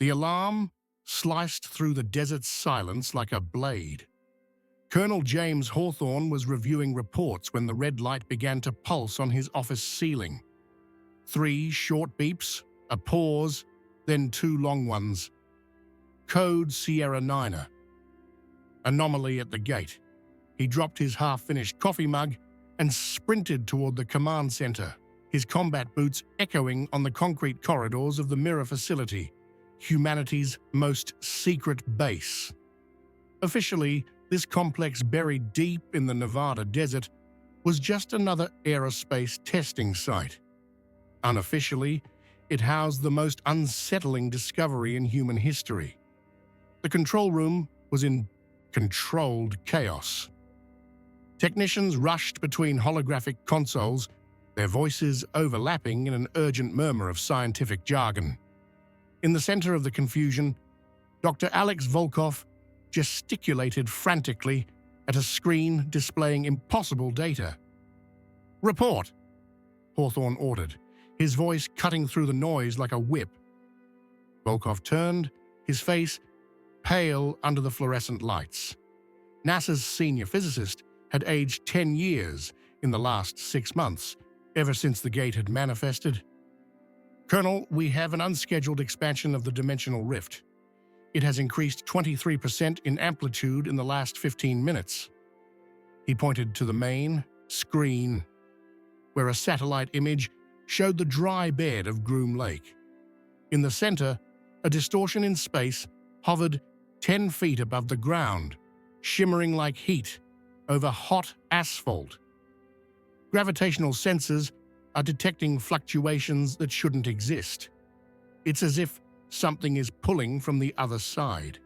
The alarm sliced through the desert's silence like a blade. Colonel James Hawthorne was reviewing reports when the red light began to pulse on his office ceiling. 3 short beeps, a pause, then 2 long ones. Code Sierra Niner. Anomaly at the gate. He dropped his half-finished coffee mug and sprinted toward the command center, his combat boots echoing on the concrete corridors of the Mirror facility, humanity's most secret base. Officially, this complex buried deep in the Nevada desert was just another aerospace testing site. Unofficially, it housed the most unsettling discovery in human history. The control room was in controlled chaos. Technicians rushed between holographic consoles, their voices overlapping in an urgent murmur of scientific jargon. In the center of the confusion, Dr. Alex Volkov gesticulated frantically at a screen displaying impossible data. "Report," Hawthorne ordered, his voice cutting through the noise like a whip. Volkov turned, his face pale under the fluorescent lights. NASA's senior physicist had aged 10 years in the last 6 months, ever since the gate had manifested. "Colonel, we have an unscheduled expansion of the dimensional rift. It has increased 23% in amplitude in the last 15 minutes. He pointed to the main screen, where a satellite image showed the dry bed of Groom Lake. In the center, a distortion in space hovered 10 feet above the ground, shimmering like heat over hot asphalt. Gravitational sensors are detecting fluctuations that shouldn't exist. It's as if something is pulling from the other side."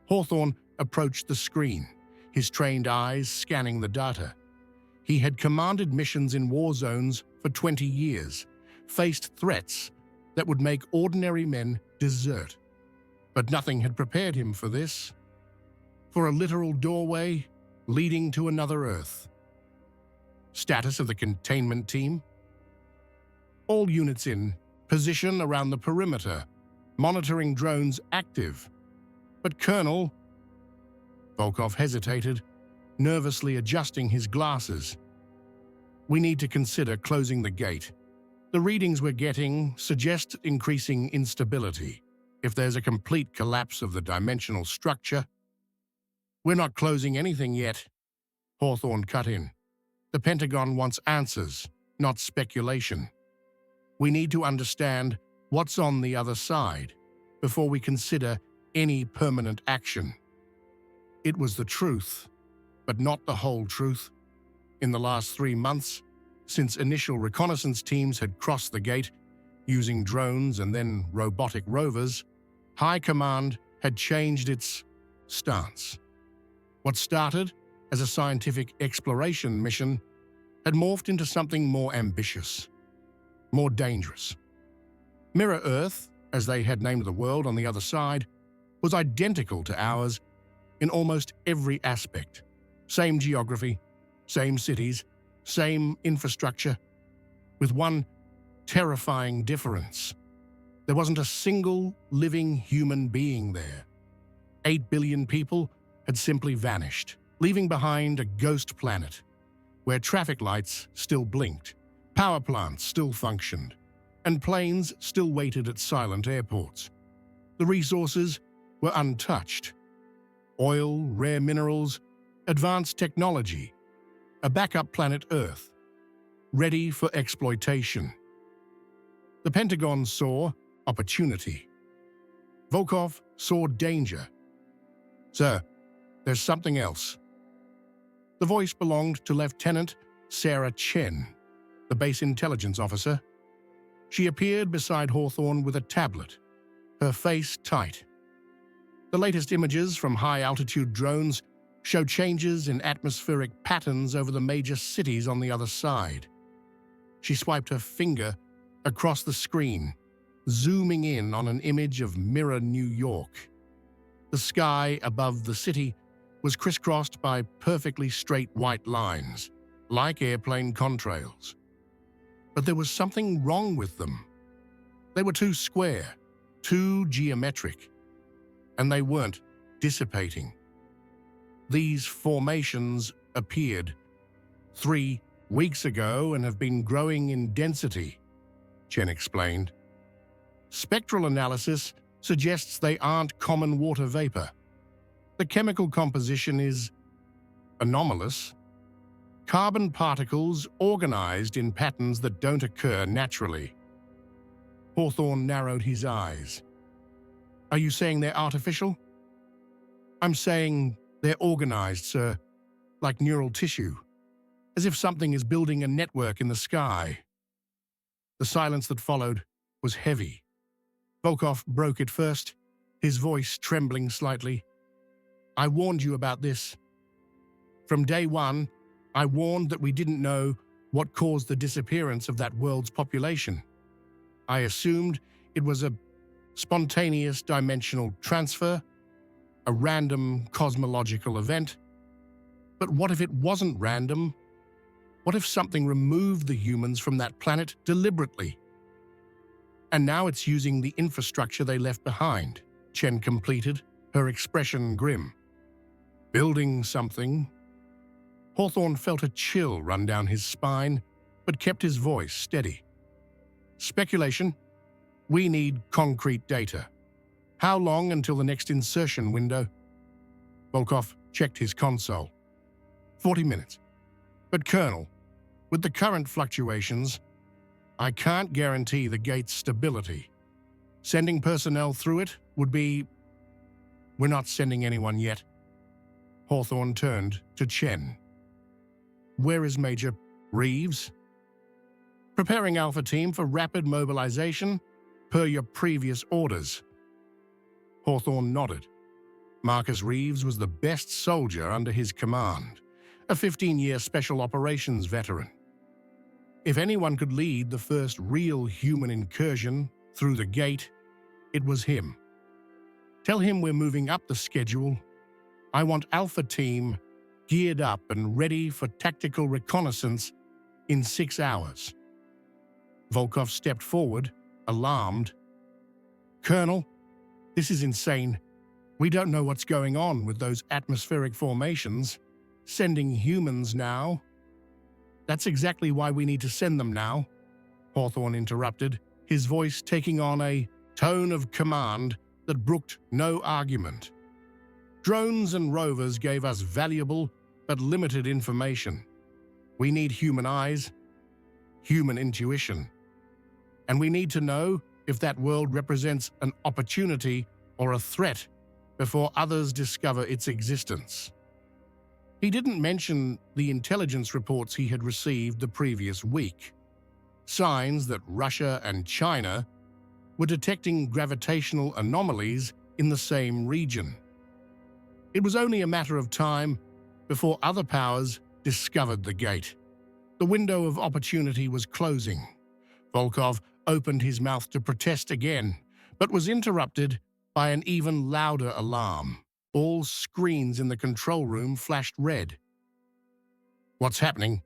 Hawthorne approached the screen, his trained eyes scanning the data. He had commanded missions in war zones for 20 years, faced threats that would make ordinary men desert. But nothing had prepared him for this, for a literal doorway leading to another Earth. Status of the containment team? All units in position around the perimeter, monitoring drones active. But Colonel... Volkov hesitated, nervously adjusting his glasses. "We need to consider closing the gate. The readings we're getting suggest increasing instability. If there's a complete collapse of the dimensional structure..." "We're not closing anything yet," Hawthorne cut in. "The Pentagon wants answers, not speculation. We need to understand what's on the other side before we consider any permanent action." It was the truth, but not the whole truth. In the last 3 months, since initial reconnaissance teams had crossed the gate using drones and then robotic rovers, High Command had changed its stance. What started as a scientific exploration mission had morphed into something more ambitious, more dangerous. Mirror Earth, as they had named the world on the other side, was identical to ours in almost every aspect. Same geography, same cities, same infrastructure, with one terrifying difference. There wasn't a single living human being there. 8 billion people had simply vanished, leaving behind a ghost planet where traffic lights still blinked, power plants still functioned, and planes still waited at silent airports. The resources were untouched. Oil, rare minerals, advanced technology, a backup planet Earth, ready for exploitation. The Pentagon saw opportunity. Volkov saw danger. "Sir, there's something else." The voice belonged to Lieutenant Sarah Chen, the base intelligence officer. She appeared beside Hawthorne with a tablet, her face tight. The latest images from high-altitude drones show changes in atmospheric patterns over the major cities on the other side. She swiped her finger across the screen, zooming in on an image of Mirror, New York. The sky above the city was crisscrossed by perfectly straight white lines, like airplane contrails. But there was something wrong with them. They were too square, too geometric, and they weren't dissipating. These formations appeared 3 weeks ago and have been growing in density, Chen explained. Spectral analysis suggests they aren't common water vapor. The chemical composition is anomalous. Carbon particles organized in patterns that don't occur naturally. Hawthorne narrowed his eyes. Are you saying they're artificial? I'm saying they're organized, sir, like neural tissue, as if something is building a network in the sky. The silence that followed was heavy. Volkov broke it first, his voice trembling slightly. I warned you about this. From day one, I warned that we didn't know what caused the disappearance of that world's population. I assumed it was a spontaneous dimensional transfer, a random cosmological event. But what if it wasn't random? What if something removed the humans from that planet deliberately? And now it's using the infrastructure they left behind, Chen completed, her expression grim. Building something. Hawthorne felt a chill run down his spine, but kept his voice steady. Speculation. We need concrete data. How long until the next insertion window? Volkov checked his console. 40 minutes. But Colonel, with the current fluctuations, I can't guarantee the gate's stability. Sending personnel through it would be... We're not sending anyone yet. Hawthorne turned to Chen. Where is Major Reeves? Preparing Alpha Team for rapid mobilization, per your previous orders. Hawthorne nodded. Marcus Reeves was the best soldier under his command, a 15-year Special Operations veteran. If anyone could lead the first real human incursion through the gate, it was him. Tell him we're moving up the schedule. I want Alpha Team geared up and ready for tactical reconnaissance in 6 hours. Volkov stepped forward, alarmed. Colonel, this is insane. We don't know what's going on with those atmospheric formations. Sending humans now? That's exactly why we need to send them now, Hawthorne interrupted, his voice taking on a tone of command that brooked no argument. Drones and rovers gave us valuable but limited information. We need human eyes, human intuition. And we need to know if that world represents an opportunity or a threat before others discover its existence. He didn't mention the intelligence reports he had received the previous week. Signs that Russia and China were detecting gravitational anomalies in the same region. It was only a matter of time before other powers discovered the gate. The window of opportunity was closing. Volkov opened his mouth to protest again, but was interrupted by an even louder alarm. All screens in the control room flashed red. What's happening?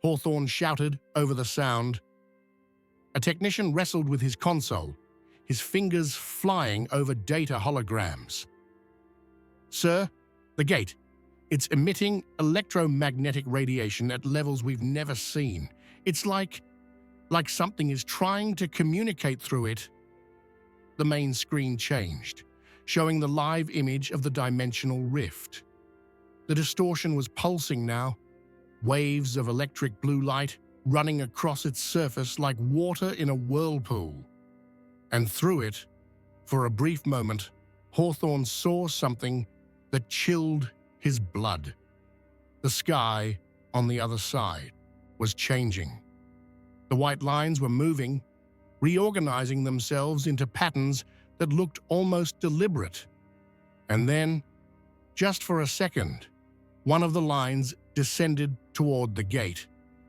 Hawthorne shouted over the sound. A technician wrestled with his console, his fingers flying over data holograms. Sir, the gate. It's emitting electromagnetic radiation at levels we've never seen. It's like something is trying to communicate through it. The main screen changed, showing the live image of the dimensional rift. The distortion was pulsing now, waves of electric blue light running across its surface like water in a whirlpool. And through it, for a brief moment, Hawthorne saw something that chilled his blood. The sky on the other side was changing. The white lines were moving, reorganizing themselves into patterns that looked almost deliberate. And then, just for a second, one of the lines descended toward the gate,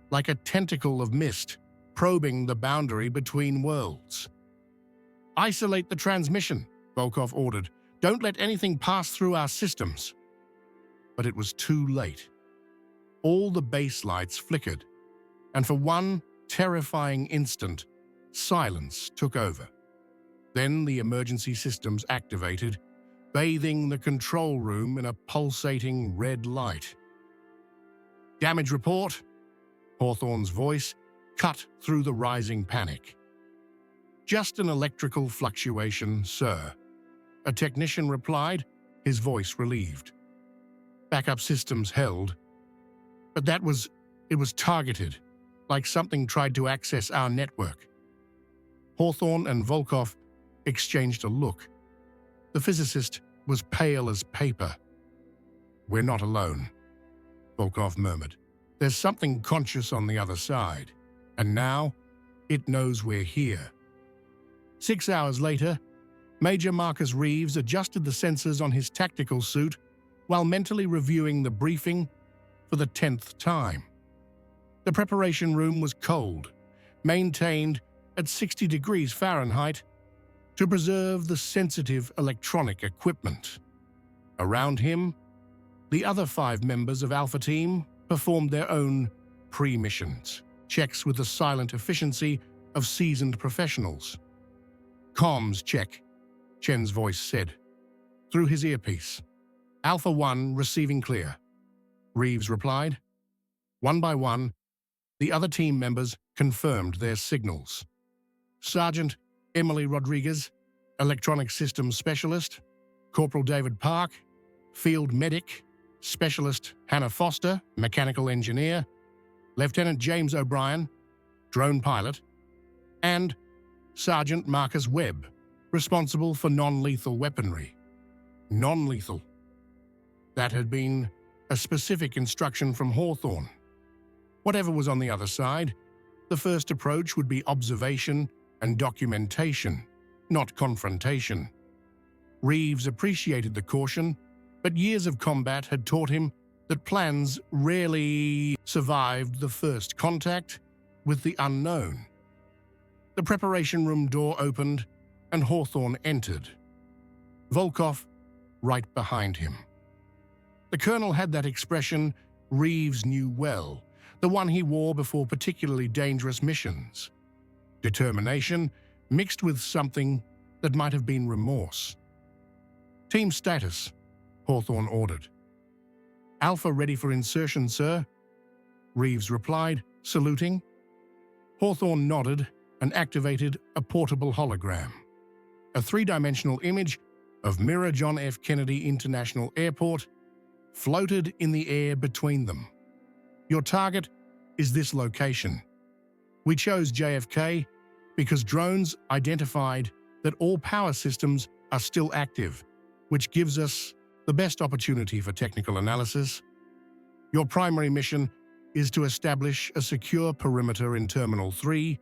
like a tentacle of mist, probing the boundary between worlds. Isolate the transmission, Volkov ordered. Don't let anything pass through our systems. But it was too late. All the base lights flickered, and for one terrifying instant, silence took over. Then the emergency systems activated, bathing the control room in a pulsating red light. "Damage report?" Hawthorne's voice cut through the rising panic. "Just an electrical fluctuation, sir," a technician replied, his voice relieved. "Backup systems held, but it was targeted, like something tried to access our network." Hawthorne and Volkov exchanged a look. The physicist was pale as paper. "We're not alone," Volkov murmured. "There's something conscious on the other side, and now it knows we're here." 6 hours later, Major Marcus Reeves adjusted the sensors on his tactical suit while mentally reviewing the briefing for the 10th time. The preparation room was cold, maintained at 60 degrees Fahrenheit to preserve the sensitive electronic equipment. Around him, the other 5 members of Alpha Team performed their own pre-missions, checks with the silent efficiency of seasoned professionals. "Comms check," Chen's voice said, through his earpiece. "Alpha 1 receiving clear," Reeves replied. One by one, the other team members confirmed their signals. Sergeant Emily Rodriguez, Electronic Systems Specialist; Corporal David Park, Field Medic; Specialist Hannah Foster, Mechanical Engineer; Lieutenant James O'Brien, Drone Pilot; and Sergeant Marcus Webb, responsible for non-lethal weaponry. Non-lethal. That had been a specific instruction from Hawthorne. Whatever was on the other side, the first approach would be observation and documentation, not confrontation. Reeves appreciated the caution, but years of combat had taught him that plans rarely survived the first contact with the unknown. The preparation room door opened and Hawthorne entered. Volkov right behind him. The colonel had that expression Reeves knew well, the one he wore before particularly dangerous missions. Determination mixed with something that might have been remorse. "Team status," Hawthorne ordered. "Alpha ready for insertion, sir," Reeves replied, saluting. Hawthorne nodded and activated a portable hologram. A 3-dimensional image of Mirror John F. Kennedy International Airport floated in the air between them. "Your target is this location. We chose JFK because drones identified that all power systems are still active, which gives us the best opportunity for technical analysis. Your primary mission is to establish a secure perimeter in Terminal 3,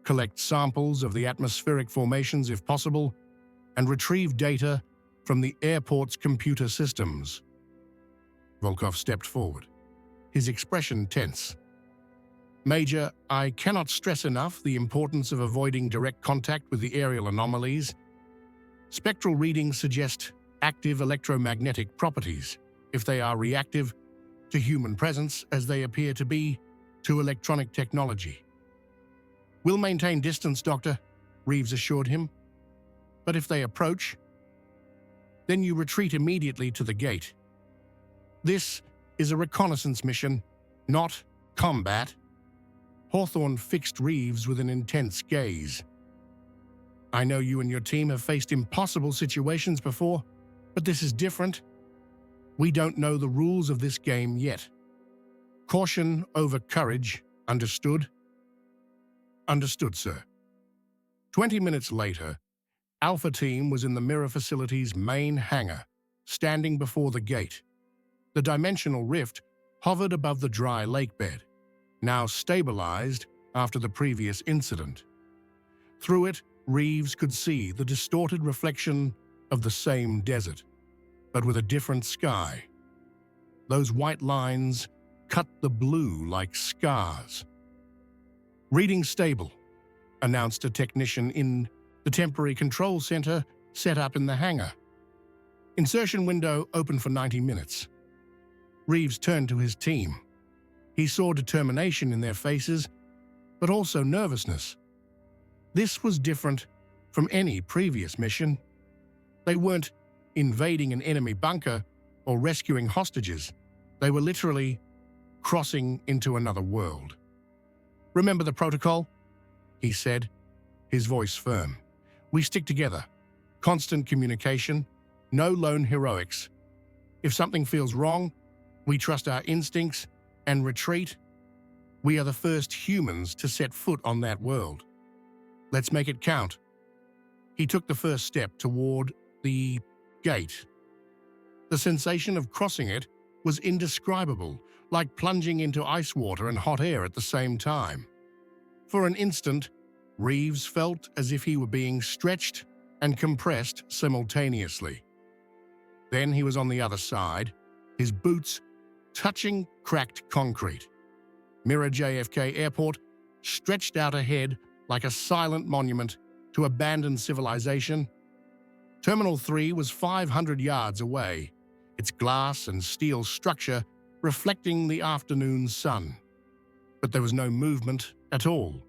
collect samples of the atmospheric formations if possible, and retrieve data from the airport's computer systems." Volkov stepped forward, his expression tense. "Major, I cannot stress enough the importance of avoiding direct contact with the aerial anomalies. Spectral readings suggest active electromagnetic properties if they are reactive to human presence as they appear to be to electronic technology." "We'll maintain distance, Doctor," Reeves assured him. "But if they approach, then you retreat immediately to the gate. This is a reconnaissance mission, not combat." Hawthorne fixed Reeves with an intense gaze. "I know you and your team have faced impossible situations before, but this is different. We don't know the rules of this game yet. Caution over courage, understood?" "Understood, sir." 20 minutes later, Alpha Team was in the Mirror facility's main hangar, standing before the gate. The dimensional rift hovered above the dry lake bed, now stabilized after the previous incident. Through it, Reeves could see the distorted reflection of the same desert, but with a different sky. Those white lines cut the blue like scars. "Reading stable," announced a technician in the temporary control center set up in the hangar. "Insertion window open for 90 minutes. Reeves turned to his team. He saw determination in their faces, but also nervousness. This was different from any previous mission. They weren't invading an enemy bunker or rescuing hostages. They were literally crossing into another world. "Remember the protocol?" he said, his voice firm. "We stick together. Constant communication, no lone heroics. If something feels wrong, we trust our instincts and retreat. We are the first humans to set foot on that world. Let's make it count." He took the first step toward the gate. The sensation of crossing it was indescribable, like plunging into ice water and hot air at the same time. For an instant, Reeves felt as if he were being stretched and compressed simultaneously. Then he was on the other side, his boots touching cracked concrete. Mirror JFK Airport stretched out ahead like a silent monument to abandoned civilization. Terminal 3 was 500 yards away, its glass and steel structure reflecting the afternoon sun. But there was no movement at all.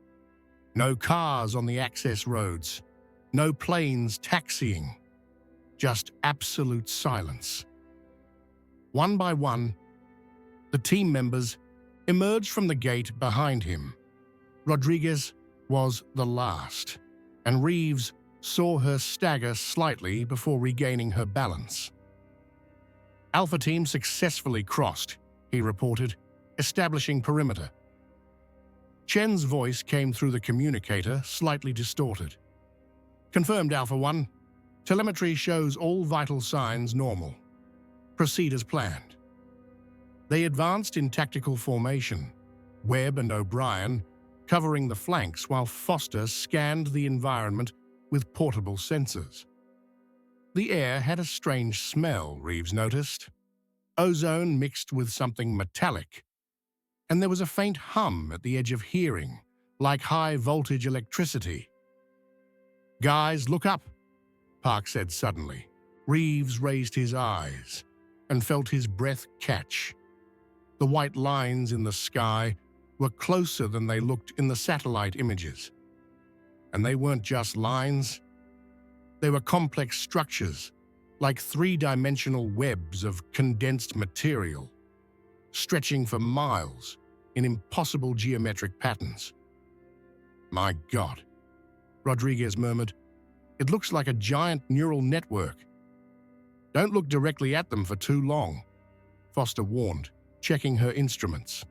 No cars on the access roads, no planes taxiing, just absolute silence. One by one, the team members emerged from the gate behind him. Rodriguez was the last, and Reeves saw her stagger slightly before regaining her balance. "Alpha Team successfully crossed," he reported, establishing perimeter. Chen's voice came through the communicator, slightly distorted. "Confirmed, Alpha 1. Telemetry shows all vital signs normal. Proceed as planned." They advanced in tactical formation, Webb and O'Brien covering the flanks while Foster scanned the environment with portable sensors. The air had a strange smell, Reeves noticed. Ozone mixed with something metallic. And there was a faint hum at the edge of hearing, like high-voltage electricity. "Guys, look up," Park said suddenly. Reeves raised his eyes and felt his breath catch. The white lines in the sky were closer than they looked in the satellite images. And they weren't just lines. They were complex structures, like three-dimensional webs of condensed material, stretching for miles in impossible geometric patterns. "My God," Rodriguez murmured. "It looks like a giant neural network." "Don't look directly at them for too long," Foster warned, checking her instruments.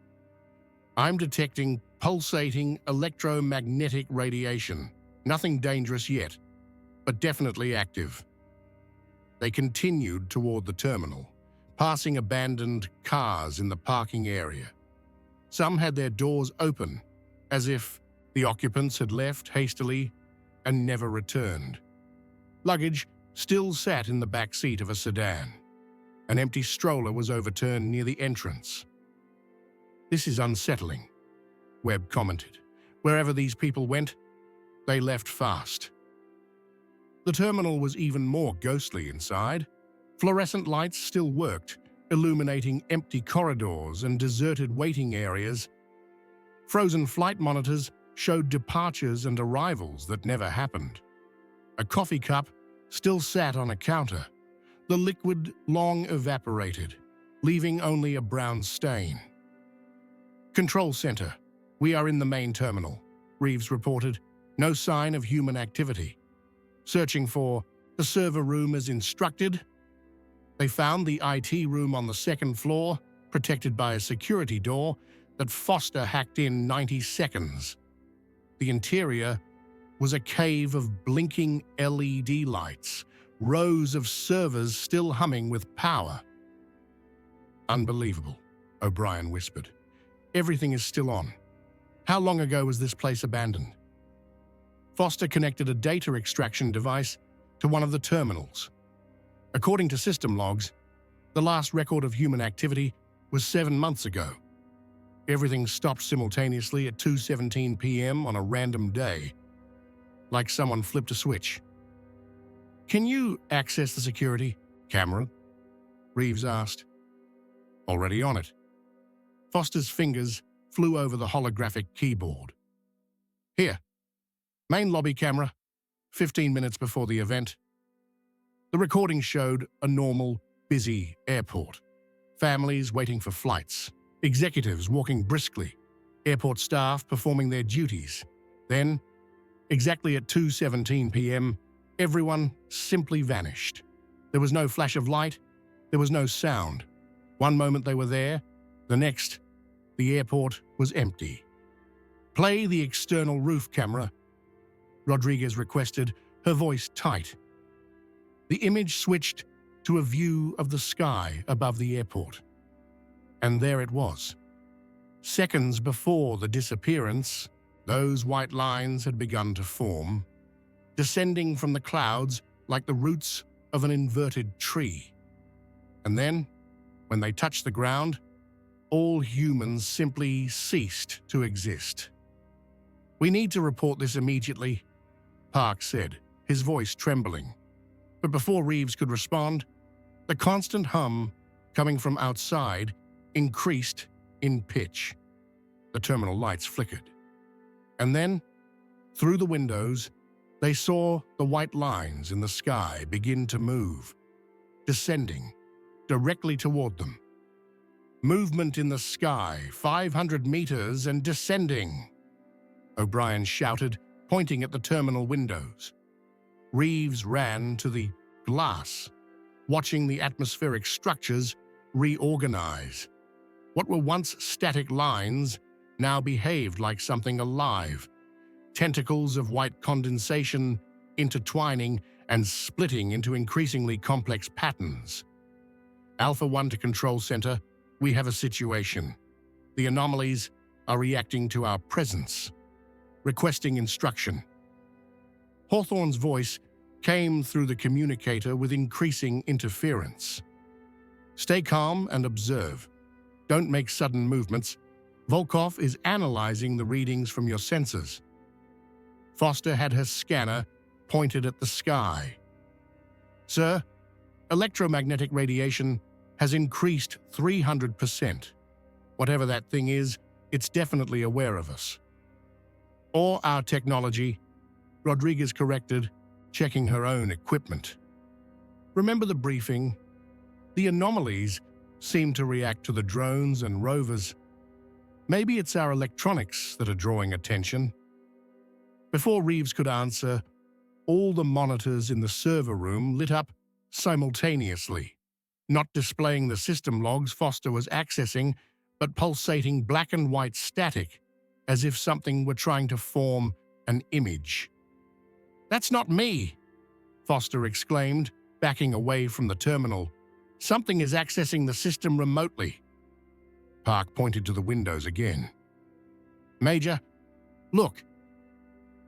"I'm detecting pulsating electromagnetic radiation. Nothing dangerous yet, but definitely active." They continued toward the terminal, passing abandoned cars in the parking area. Some had their doors open, as if the occupants had left hastily and never returned. Luggage still sat in the back seat of a sedan. An empty stroller was overturned near the entrance. "This is unsettling," Webb commented. "Wherever these people went, they left fast." The terminal was even more ghostly inside. Fluorescent lights still worked, illuminating empty corridors and deserted waiting areas. Frozen flight monitors showed departures and arrivals that never happened. A coffee cup still sat on a counter, the liquid long evaporated, leaving only a brown stain. "Control center. We are in the main terminal," Reeves reported. "No sign of human activity. Searching for the server room as instructed." They found the IT room on the second floor, protected by a security door that Foster hacked in 90 seconds. The interior was a cave of blinking LED lights, rows of servers still humming with power. "Unbelievable," O'Brien whispered. "Everything is still on. How long ago was this place abandoned?" Foster connected a data extraction device to one of the terminals. According to system logs, the last record of human activity was 7 months ago. Everything stopped simultaneously at 2:17 p.m. on a random day, like someone flipped a switch. "Can you access the security camera?" Reeves asked. "Already on it." Foster's fingers flew over the holographic keyboard. "Here, main lobby camera. 15 minutes before the event. The recording showed a normal, busy airport. Families waiting for flights, executives walking briskly, airport staff performing their duties. Then, exactly at 2:17 p.m., everyone simply vanished. There was no flash of light, there was no sound. One moment they were there, the next, the airport was empty. "Play the external roof camera," Rodriguez requested, her voice tight. The image switched to a view of the sky above the airport. And there it was. Seconds before the disappearance, those white lines had begun to form, descending from the clouds like the roots of an inverted tree. And then, when they touched the ground, all humans simply ceased to exist. "We need to report this immediately," Park said, his voice trembling. But before Reeves could respond, the constant hum coming from outside increased in pitch. The terminal lights flickered. And then, through the windows, they saw the white lines in the sky begin to move, descending directly toward them. "Movement in the sky, 500 meters and descending," O'Brien shouted, pointing at the terminal windows. Reeves ran to the glass, watching the atmospheric structures reorganize. What were once static lines now behaved like something alive, tentacles of white condensation intertwining and splitting into increasingly complex patterns. "Alpha 1 to Control Center, we have a situation. The anomalies are reacting to our presence, requesting instruction." Hawthorne's voice came through the communicator with increasing interference. "Stay calm and observe. Don't make sudden movements. Volkov is analyzing the readings from your sensors." Foster had her scanner pointed at the sky. "Sir, electromagnetic radiation has increased 300%. Whatever that thing is, it's definitely aware of us." "Or our technology," Rodriguez corrected, checking her own equipment. "Remember the briefing? The anomalies seem to react to the drones and rovers. Maybe it's our electronics that are drawing attention." Before Reeves could answer, all the monitors in the server room lit up simultaneously, not displaying the system logs Foster was accessing, but pulsating black and white static, as if something were trying to form an image. "That's not me," Foster exclaimed, backing away from the terminal. "Something is accessing the system remotely." Park pointed to the windows again. "Major, look."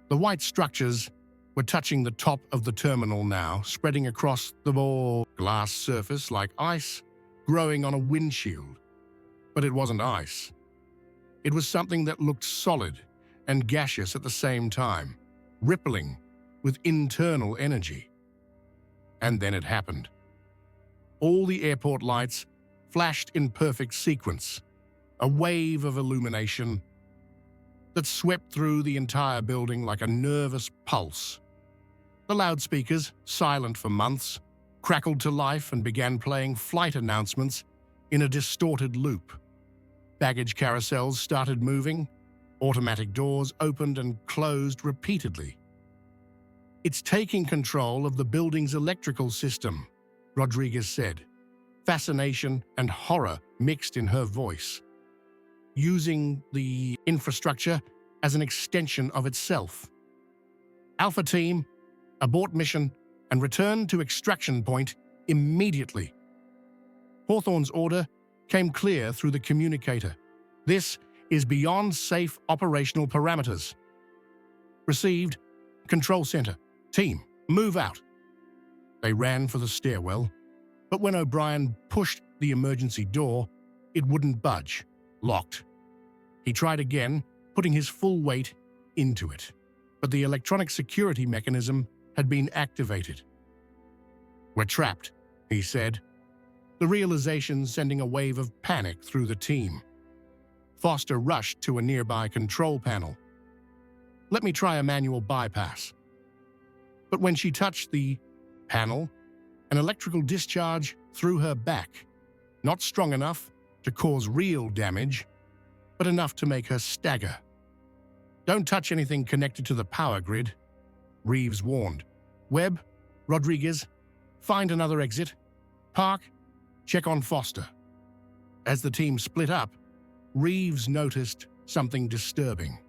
The white structures were touching the top of the terminal now, spreading across the raw glass surface like ice growing on a windshield. But it wasn't ice. It was something that looked solid and gaseous at the same time, rippling with internal energy. And then it happened. All the airport lights flashed in perfect sequence, a wave of illumination that swept through the entire building like a nervous pulse. The loudspeakers, silent for months, crackled to life and began playing flight announcements in a distorted loop. Baggage carousels started moving, automatic doors opened and closed repeatedly. "It's taking control of the building's electrical system," Rodriguez said, fascination and horror mixed in her voice. "Using the infrastructure as an extension of itself. Alpha Team, abort mission and return to extraction point immediately." Hawthorne's order came clear through the communicator. "This is beyond safe operational parameters." "Received. Control Center. Team, move out." They ran for the stairwell, but when O'Brien pushed the emergency door, it wouldn't budge, locked. He tried again, putting his full weight into it, but the electronic security mechanism had been activated. "We're trapped," he said, the realization sending a wave of panic through the team. Foster rushed to a nearby control panel. "Let me try a manual bypass." But when she touched the panel, an electrical discharge threw her back, not strong enough to cause real damage, but enough to make her stagger. "Don't touch anything connected to the power grid," Reeves warned. "Webb, Rodriguez, find another exit. Park, check on Foster." As the team split up, Reeves noticed something disturbing.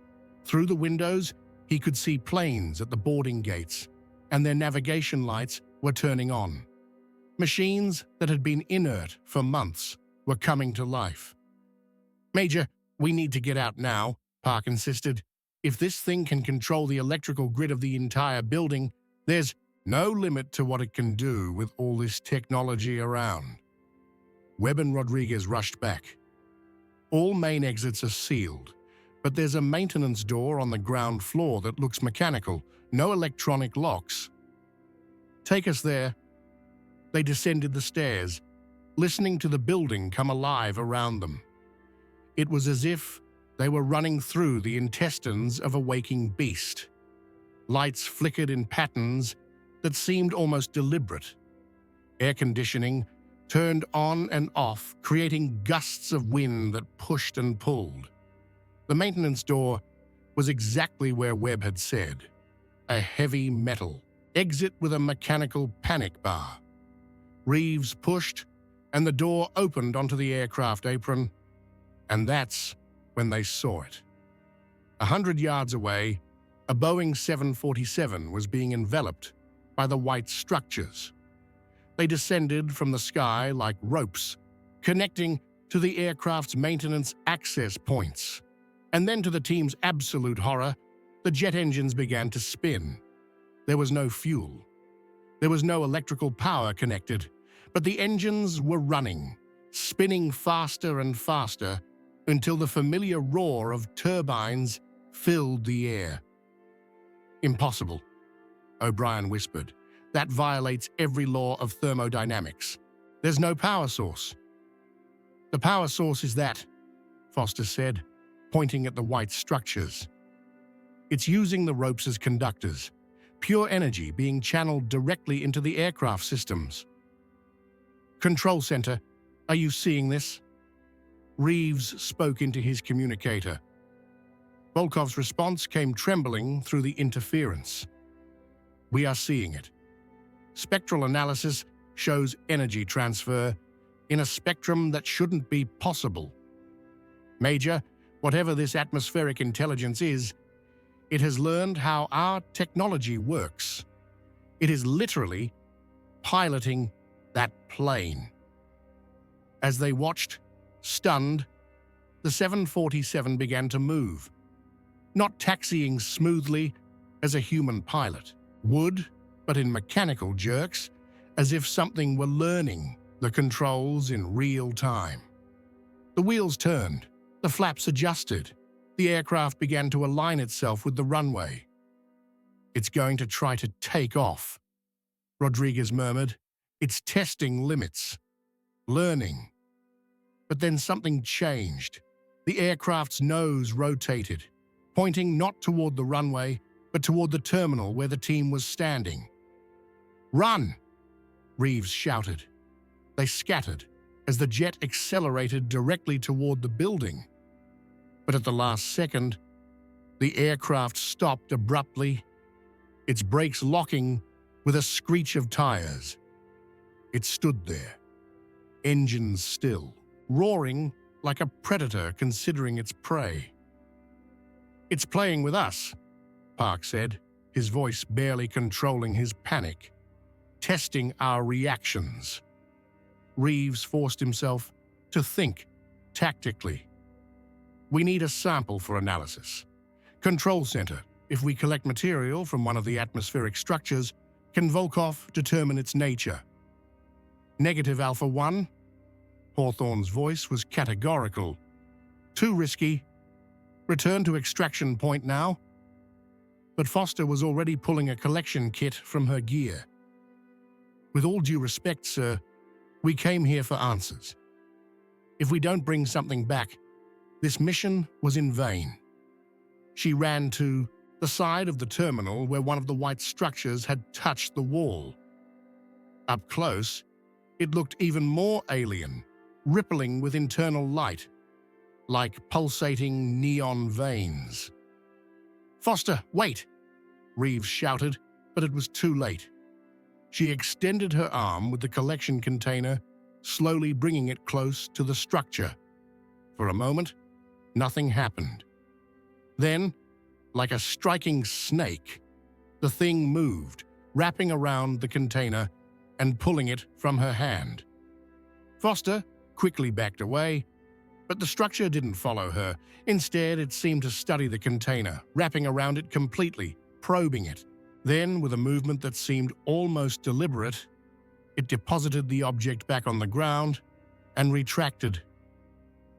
Through the windows, he could see planes at the boarding gates, and their navigation lights were turning on. Machines that had been inert for months were coming to life. "Major, we need to get out now," Park insisted. "If this thing can control the electrical grid of the entire building, there's no limit to what it can do with all this technology around." Webb and Rodriguez rushed back. All main exits are sealed, but there's a maintenance door on the ground floor that looks mechanical, no electronic locks. "Take us there." They descended the stairs, listening to the building come alive around them. It was as if they were running through the intestines of a waking beast. Lights flickered in patterns that seemed almost deliberate. Air conditioning turned on and off, creating gusts of wind that pushed and pulled. The maintenance door was exactly where Webb had said. A heavy metal exit with a mechanical panic bar. Reeves pushed, and the door opened onto the aircraft apron, and that's when they saw it. 100 yards away, a Boeing 747 was being enveloped by the white structures. They descended from the sky like ropes, connecting to the aircraft's maintenance access points. And then, to the team's absolute horror, the jet engines began to spin. There was no fuel. There was no electrical power connected, but the engines were running, spinning faster and faster until the familiar roar of turbines filled the air. "Impossible," O'Brien whispered. "That violates every law of thermodynamics. There's no power source." "The power source is that," Foster said, pointing at the white structures. "It's using the ropes as conductors, pure energy being channeled directly into the aircraft systems." "Control center, are you seeing this?" Reeves spoke into his communicator. Volkov's response came trembling through the interference. "We are seeing it. Spectral analysis shows energy transfer in a spectrum that shouldn't be possible. Major, whatever this atmospheric intelligence is, it has learned how our technology works. It is literally piloting that plane." As they watched, stunned, the 747 began to move, not taxiing smoothly as a human pilot would, but in mechanical jerks, as if something were learning the controls in real time. The wheels turned, the flaps adjusted, the aircraft began to align itself with the runway. "It's going to try to take off," Rodriguez murmured. "It's testing limits, learning." But then something changed. The aircraft's nose rotated, pointing not toward the runway, but toward the terminal where the team was standing. "Run!" Reeves shouted. They scattered as the jet accelerated directly toward the building. But at the last second, the aircraft stopped abruptly, its brakes locking with a screech of tires. It stood there, engines still, roaring like a predator considering its prey. "It's playing with us," Park said, his voice barely controlling his panic. "Testing our reactions." Reeves forced himself to think tactically. "We need a sample for analysis. Control center, if we collect material from one of the atmospheric structures, can Volkov determine its nature?" "Negative, Alpha 1. Hawthorne's voice was categorical. "Too risky. Return to extraction point now." But Foster was already pulling a collection kit from her gear. "With all due respect, sir, we came here for answers. If we don't bring something back, this mission was in vain." She ran to the side of the terminal where one of the white structures had touched the wall. Up close, it looked even more alien, rippling with internal light, like pulsating neon veins. "Foster, wait!" Reeves shouted, but it was too late. She extended her arm with the collection container, slowly bringing it close to the structure. For a moment, nothing happened. Then, like a striking snake, the thing moved, wrapping around the container and pulling it from her hand. Foster quickly backed away, but the structure didn't follow her. Instead, it seemed to study the container, wrapping around it completely, probing it. Then, with a movement that seemed almost deliberate, it deposited the object back on the ground and retracted.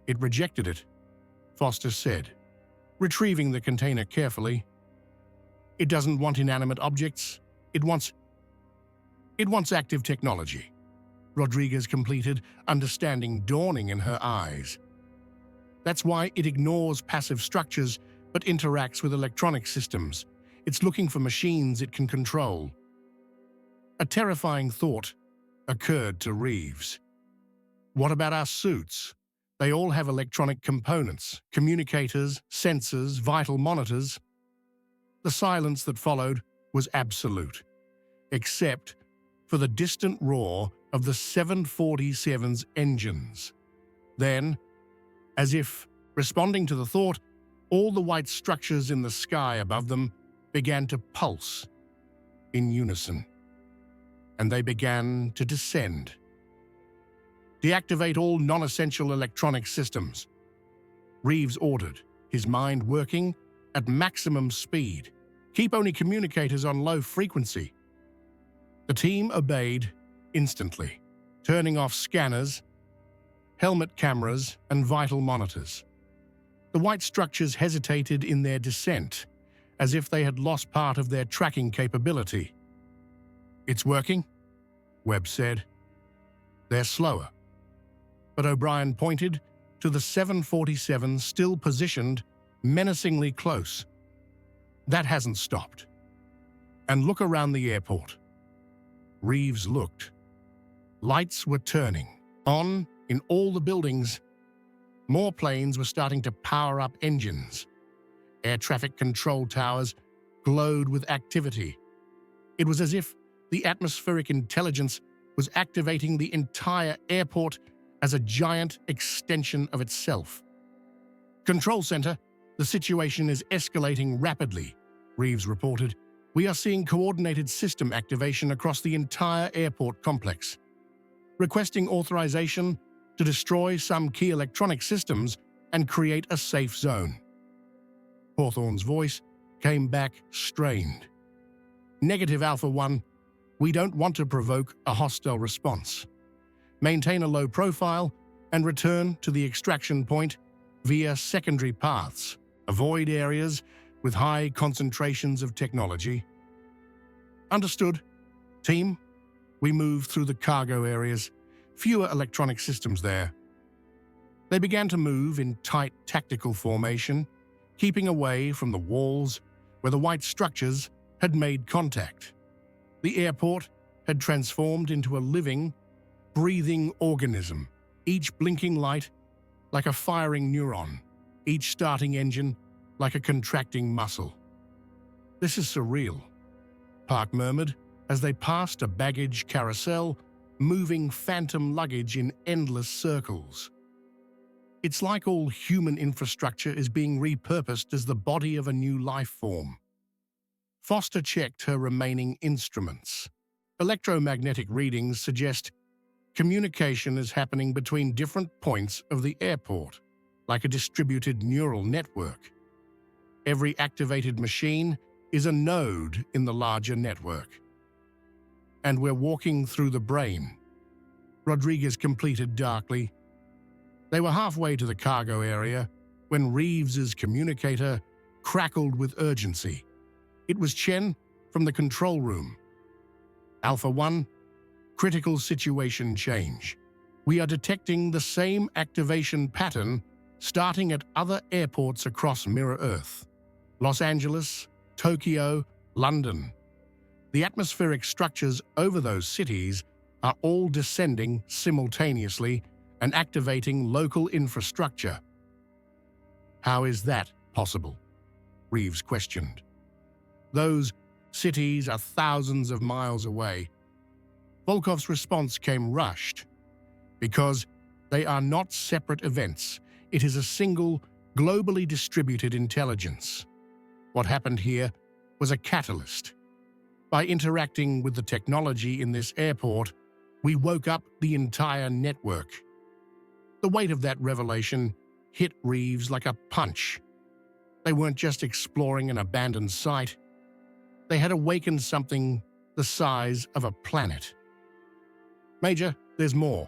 "It rejected it," Foster said, retrieving the container carefully. "It doesn't want inanimate objects. It wants active technology," Rodriguez completed, understanding dawning in her eyes. "That's why it ignores passive structures but interacts with electronic systems. It's looking for machines it can control." A terrifying thought occurred to Reeves. What about our suits? They all have electronic components, communicators, sensors, vital monitors. The silence that followed was absolute, except for the distant roar of the 747's engines. Then, as if responding to the thought, all the white structures in the sky above them began to pulse in unison, and they began to descend. "Deactivate all non-essential electronic systems," Reeves ordered, his mind working at maximum speed. "Keep only communicators on low frequency." The team obeyed instantly, turning off scanners, helmet cameras, and vital monitors. The white structures hesitated in their descent, as if they had lost part of their tracking capability. "It's working," Webb said. "They're slower." But O'Brien pointed to the 747 still positioned menacingly close. "That hasn't stopped. And look around the airport." Reeves looked. Lights were turning on in all the buildings. More planes were starting to power up engines. Air traffic control towers glowed with activity. It was as if the atmospheric intelligence was activating the entire airport as a giant extension of itself. "Control center, the situation is escalating rapidly," Reeves reported. "We are seeing coordinated system activation across the entire airport complex. Requesting authorization to destroy some key electronic systems and create a safe zone." Hawthorne's voice came back strained. "Negative, Alpha 1. We don't want to provoke a hostile response. Maintain a low profile and return to the extraction point via secondary paths. Avoid areas with high concentrations of technology." "Understood. Team, we move through the cargo areas. Fewer electronic systems there." They began to move in tight tactical formation, keeping away from the walls where the white structures had made contact. The airport had transformed into a living, breathing organism, each blinking light like a firing neuron, each starting engine like a contracting muscle. "This is surreal," Park murmured as they passed a baggage carousel, moving phantom luggage in endless circles. "It's like all human infrastructure is being repurposed as the body of a new life form." Foster checked her remaining instruments. Electromagnetic readings suggest communication is happening between different points of the airport, like a distributed neural network. Every activated machine is a node in the larger network. "And we're walking through the brain," Rodriguez completed darkly. They were halfway to the cargo area when Reeves's communicator crackled with urgency. It was Chen from the control room. "Alpha 1, critical situation change. We are detecting the same activation pattern starting at other airports across Mirror Earth. Los Angeles, Tokyo, London. The atmospheric structures over those cities are all descending simultaneously and activating local infrastructure. How is that possible? Reeves questioned. Those cities are thousands of miles away. Volkov's response came rushed. Because they are not separate events. It is a single, globally distributed intelligence. What happened here was a catalyst. By interacting with the technology in this airport, we woke up the entire network. The weight of that revelation hit Reeves like a punch. They weren't just exploring an abandoned site. They had awakened something the size of a planet. Major, there's more,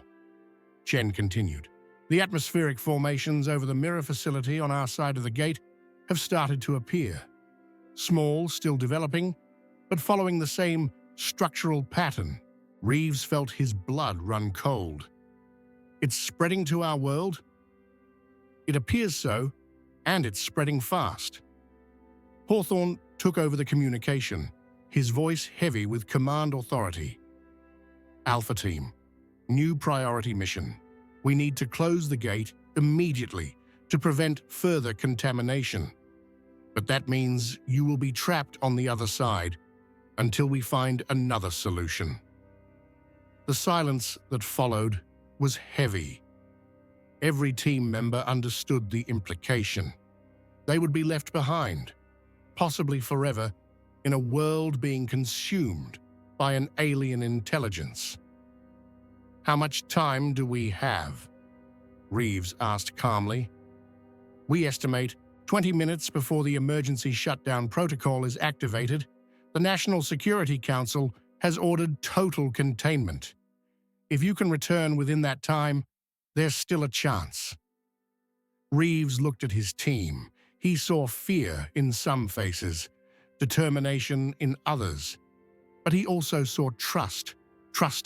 Chen continued. The atmospheric formations over the mirror facility on our side of the gate have started to appear. Small, still developing, but following the same structural pattern. Reeves felt his blood run cold. It's spreading to our world? It appears so, and it's spreading fast. Hawthorne took over the communication, his voice heavy with command authority. Alpha Team, new priority mission. We need to close the gate immediately to prevent further contamination. But that means you will be trapped on the other side until we find another solution. The silence that followed was heavy. Every team member understood the implication. They would be left behind, possibly forever, in a world being consumed by an alien intelligence. How much time do we have? Reeves asked calmly. We estimate 20 minutes before the emergency shutdown protocol is activated. The National Security Council has ordered total containment. If you can return within that time, there's still a chance. Reeves looked at his team. He saw fear in some faces, determination in others. But he also saw trust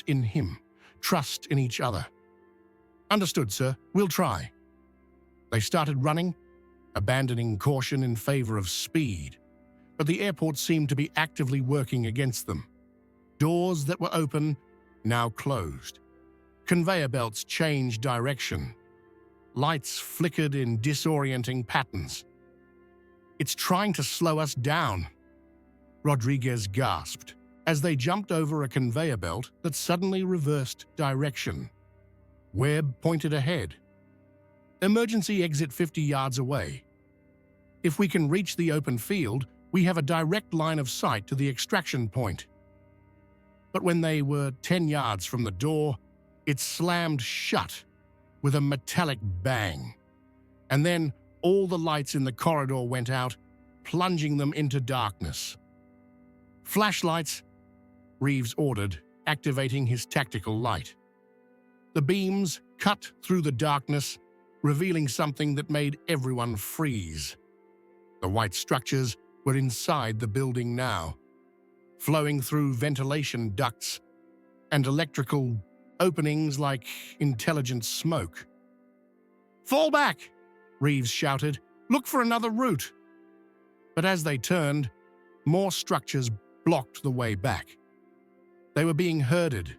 in him, trust in each other. Understood, sir. We'll try. They started running, abandoning caution in favor of speed. But the airport seemed to be actively working against them. Doors that were open, now closed. Conveyor belts changed direction. Lights flickered in disorienting patterns. It's trying to slow us down, Rodriguez gasped, as they jumped over a conveyor belt that suddenly reversed direction. Webb pointed ahead. Emergency exit 50 yards away. If we can reach the open field, we have a direct line of sight to the extraction point. But when they were 10 yards from the door, it slammed shut with a metallic bang. And then all the lights in the corridor went out, plunging them into darkness. Flashlights, Reeves ordered, activating his tactical light. The beams cut through the darkness, revealing something that made everyone freeze. The white structures were inside the building now, flowing through ventilation ducts and electrical openings like intelligent smoke. Fall back, Reeves shouted. Look for another route. But as they turned, more structures blocked the way back. They were being herded,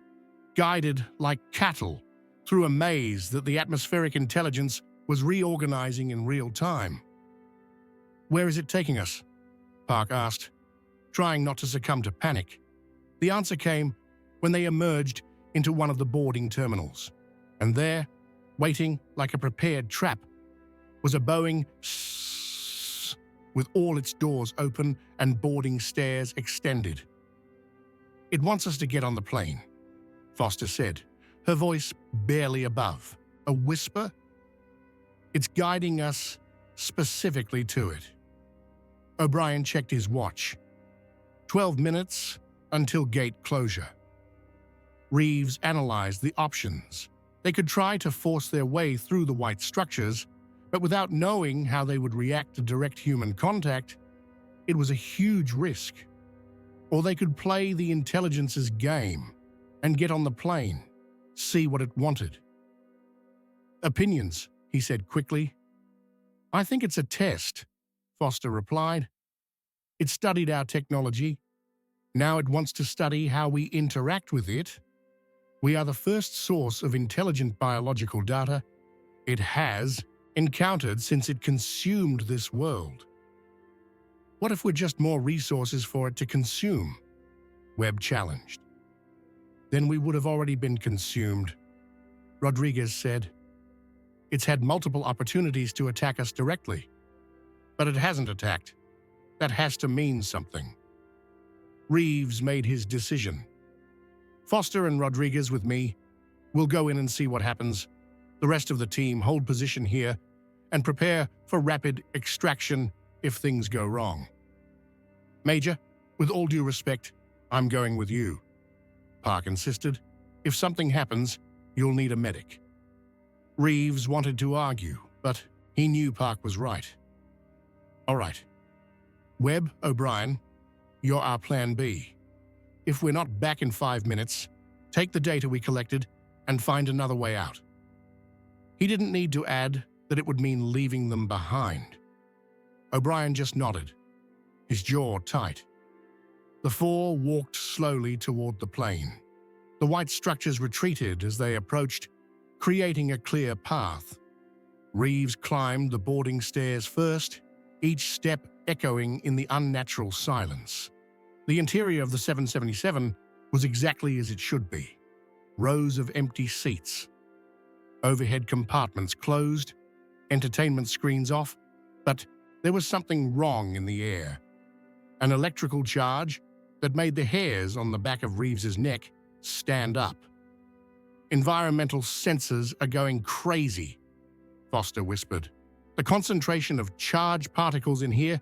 guided like cattle through a maze that the atmospheric intelligence was reorganizing in real time. Where is it taking us? Park asked, trying not to succumb to panic. The answer came when they emerged into one of the boarding terminals. And there, waiting like a prepared trap, was a Boeing with all its doors open and boarding stairs extended. It wants us to get on the plane, Foster said, her voice barely above. A whisper? It's guiding us specifically to it. O'Brien checked his watch. 12 minutes until gate closure. Reeves analyzed the options. They could try to force their way through the white structures, but without knowing how they would react to direct human contact, it was a huge risk. Or they could play the intelligence's game and get on the plane, see what it wanted. Opinions, he said quickly. I think it's a test, Foster replied. It studied our technology. Now it wants to study how we interact with it. We are the first source of intelligent biological data it has encountered since it consumed this world. What if we're just more resources for it to consume? Webb challenged. Then we would have already been consumed, Rodriguez said. It's had multiple opportunities to attack us directly, but it hasn't attacked. That has to mean something. Reeves made his decision. Foster and Rodriguez with me. We'll go in and see what happens. The rest of the team hold position here and prepare for rapid extraction if things go wrong. Major, with all due respect, I'm going with you, Park insisted. If something happens, you'll need a medic. Reeves wanted to argue, but he knew Park was right. All right. Webb, O'Brien, you're our plan B. If we're not back in 5 minutes, take the data we collected and find another way out. He didn't need to add that it would mean leaving them behind. O'Brien just nodded, his jaw tight. The four walked slowly toward the plane. The white structures retreated as they approached, creating a clear path. Reeves climbed the boarding stairs first, each step echoing in the unnatural silence. The interior of the 777 was exactly as it should be. Rows of empty seats. Overhead compartments closed, entertainment screens off, but there was something wrong in the air. An electrical charge that made the hairs on the back of Reeves's neck stand up. Environmental sensors are going crazy, Foster whispered. The concentration of charged particles in here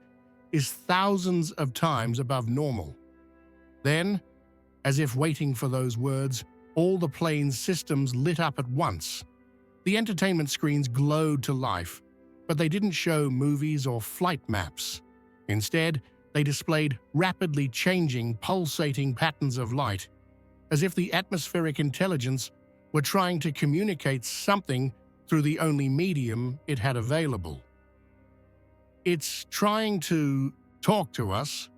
is thousands of times above normal. Then, as if waiting for those words, all the plane's systems lit up at once. The entertainment screens glowed to life, but they didn't show movies or flight maps. Instead, they displayed rapidly changing, pulsating patterns of light, as if the atmospheric intelligence were trying to communicate something through the only medium it had available. It's trying to talk to us,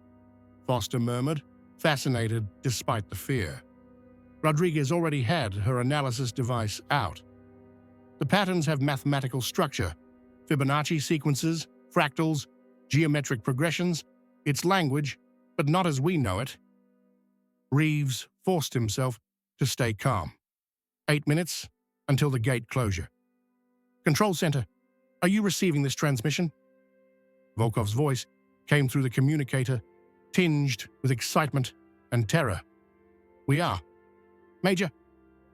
Foster murmured, fascinated despite the fear. Rodriguez already had her analysis device out. The patterns have mathematical structure, Fibonacci sequences, fractals, geometric progressions. It's language, but not as we know it. Reeves forced himself to stay calm. 8 minutes until the gate closure. Control center, are you receiving this transmission? Volkov's voice came through the communicator, tinged with excitement and terror. We are. Major,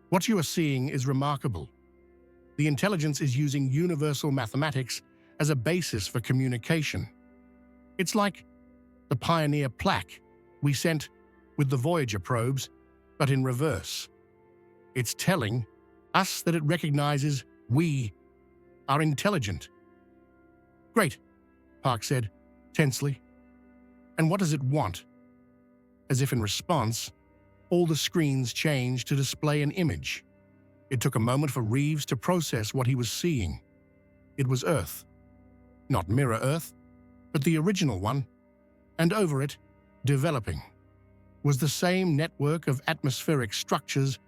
what you are seeing is remarkable. The intelligence is using universal mathematics as a basis for communication. It's like the Pioneer plaque we sent with the Voyager probes, but in reverse. It's telling us that it recognizes we are intelligent. Great, Park said, tensely. And what does it want? As if in response, all the screens changed to display an image. It took a moment for Reeves to process what he was seeing. It was Earth. Not Mirror Earth, but the original one. And over it, developing, was the same network of atmospheric structures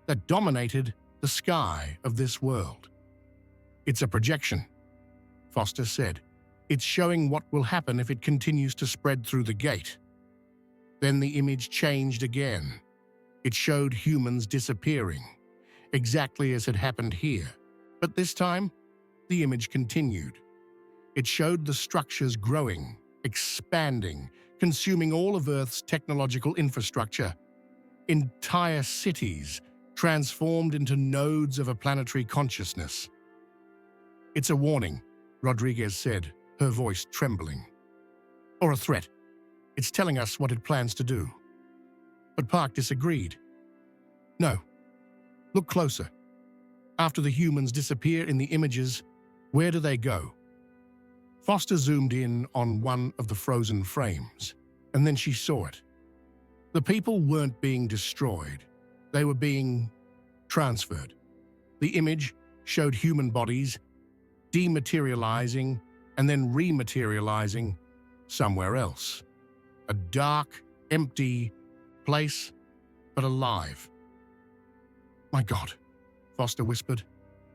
that dominated the sky of this world. It's a projection, Foster said. It's showing what will happen if it continues to spread through the gate. Then the image changed again. It showed humans disappearing, exactly as had happened here. But this time, the image continued. It showed the structures growing, expanding, consuming all of Earth's technological infrastructure. Entire cities transformed into nodes of a planetary consciousness. It's a warning, Rodriguez said, her voice trembling. Or a threat. It's telling us what it plans to do. But Park disagreed. No. Look closer. After the humans disappear in the images, where do they go? Foster zoomed in on one of the frozen frames, and then she saw it. The people weren't being destroyed. They were being transferred. The image showed human bodies dematerializing and then rematerializing somewhere else. A dark, empty place, but alive. "My God," Foster whispered.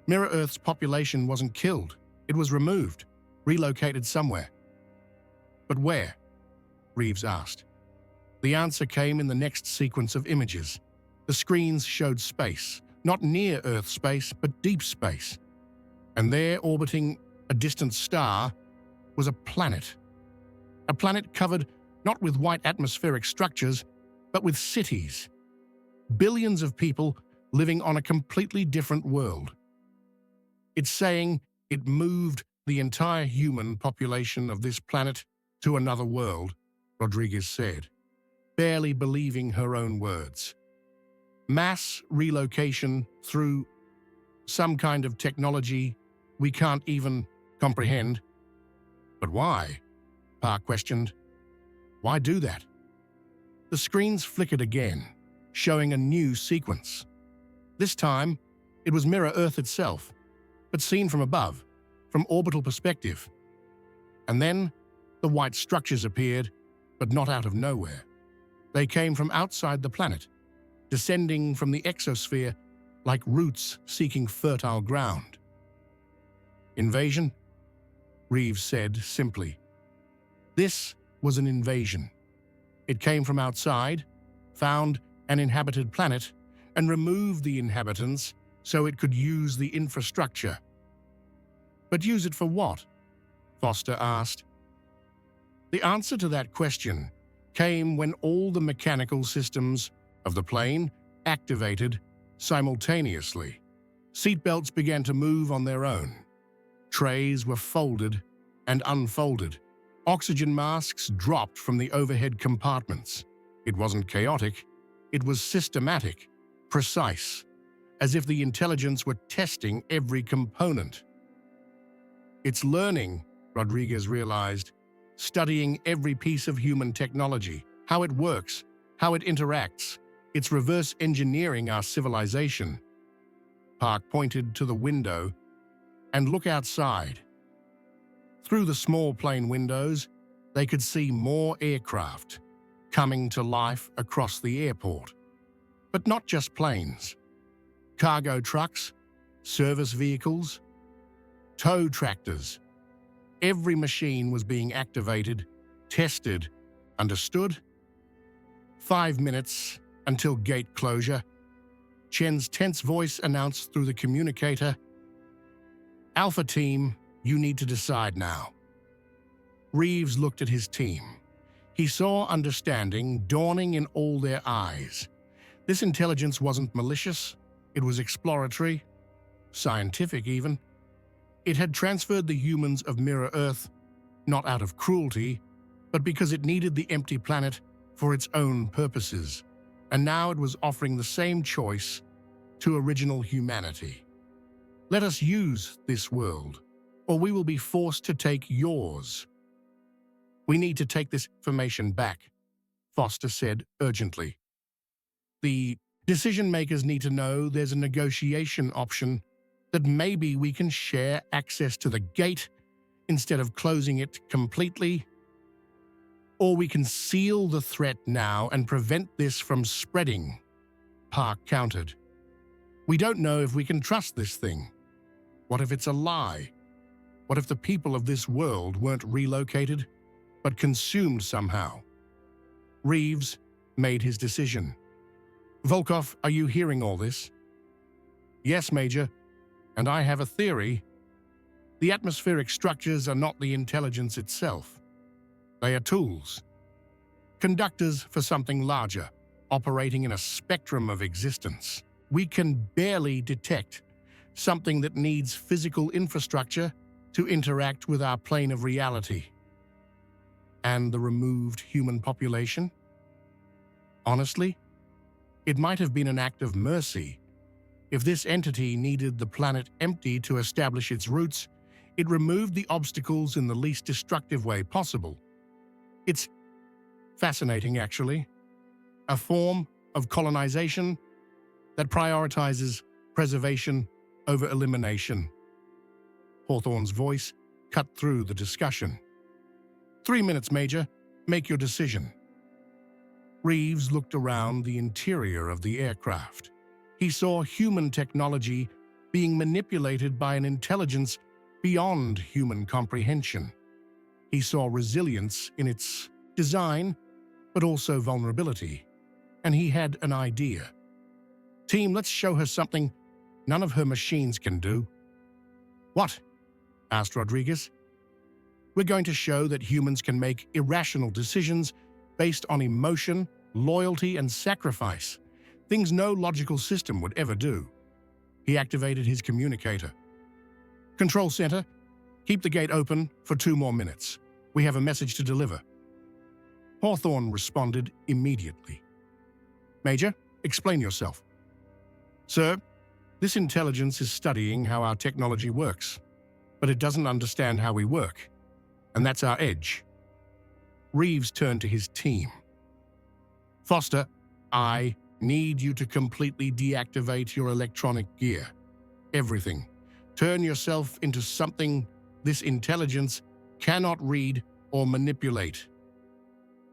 "Mirror Earth's population wasn't killed. It was removed, relocated somewhere." "But where?" Reeves asked. The answer came in the next sequence of images. The screens showed space, not near Earth space, but deep space. And there, orbiting a distant star, was a planet. A planet covered not with white atmospheric structures, but with cities. Billions of people living on a completely different world. It's saying it moved the entire human population of this planet to another world, Rodriguez said, barely believing her own words. Mass relocation through some kind of technology we can't even comprehend. "But why?" Park questioned. "Why do that?" The screens flickered again, showing a new sequence. This time, it was Mirror Earth itself, but seen from above, from orbital perspective. And then, the white structures appeared, but not out of nowhere. They came from outside the planet, descending from the exosphere like roots seeking fertile ground. "Invasion?" Reeves said simply. This was an invasion. It came from outside, found an inhabited planet, and removed the inhabitants so it could use the infrastructure. "But use it for what?" Foster asked. The answer to that question came when all the mechanical systems of the plane activated simultaneously. Seatbelts began to move on their own. Trays were folded and unfolded. Oxygen masks dropped from the overhead compartments. It wasn't chaotic. It was systematic, precise, as if the intelligence were testing every component. "It's learning," Rodriguez realized, "studying every piece of human technology, how it works, how it interacts. It's reverse engineering our civilization." Park pointed to the window. "And look outside." Through the small plane windows, they could see more aircraft coming to life across the airport. But not just planes. Cargo trucks, service vehicles, tow tractors. Every machine was being activated, tested, understood? 5 minutes until gate closure. Chen's tense voice announced through the communicator, "Alpha Team, you need to decide now." Reeves looked at his team. He saw understanding dawning in all their eyes. This intelligence wasn't malicious. It was exploratory, scientific even. It had transferred the humans of Mirror Earth, not out of cruelty, but because it needed the empty planet for its own purposes. And now it was offering the same choice to original humanity. "Let us use this world, or we will be forced to take yours." "We need to take this information back," Foster said urgently. "The decision-makers need to know there's a negotiation option, that maybe we can share access to the gate instead of closing it completely. Or we can seal the threat now and prevent this from spreading," Park countered. "We don't know if we can trust this thing. What if it's a lie? What if the people of this world weren't relocated, but consumed somehow?" Reeves made his decision. "Volkov, are you hearing all this?" "Yes, Major, and I have a theory. The atmospheric structures are not the intelligence itself. They are tools, conductors for something larger, operating in a spectrum of existence. We can barely detect something that needs physical infrastructure to interact with our plane of reality. And the removed human population? Honestly, it might have been an act of mercy. If this entity needed the planet empty to establish its roots, it removed the obstacles in the least destructive way possible. It's fascinating, actually. A form of colonization that prioritizes preservation over elimination." Hawthorne's voice cut through the discussion. 3 minutes, Major. Make your decision." Reeves looked around the interior of the aircraft. He saw human technology being manipulated by an intelligence beyond human comprehension. He saw resilience in its design, but also vulnerability. And he had an idea. "Team, let's show her something none of her machines can do." "What?" asked Rodriguez. "We're going to show that humans can make irrational decisions based on emotion, loyalty, and sacrifice, things no logical system would ever do." He activated his communicator. "Control center, keep the gate open for 2 more minutes. We have a message to deliver." Hawthorne responded immediately. "Major, explain yourself." "Sir, this intelligence is studying how our technology works, but it doesn't understand how we work, and that's our edge." Reeves turned to his team. "Foster, I need you to completely deactivate your electronic gear. Everything. Turn yourself into something this intelligence cannot read or manipulate."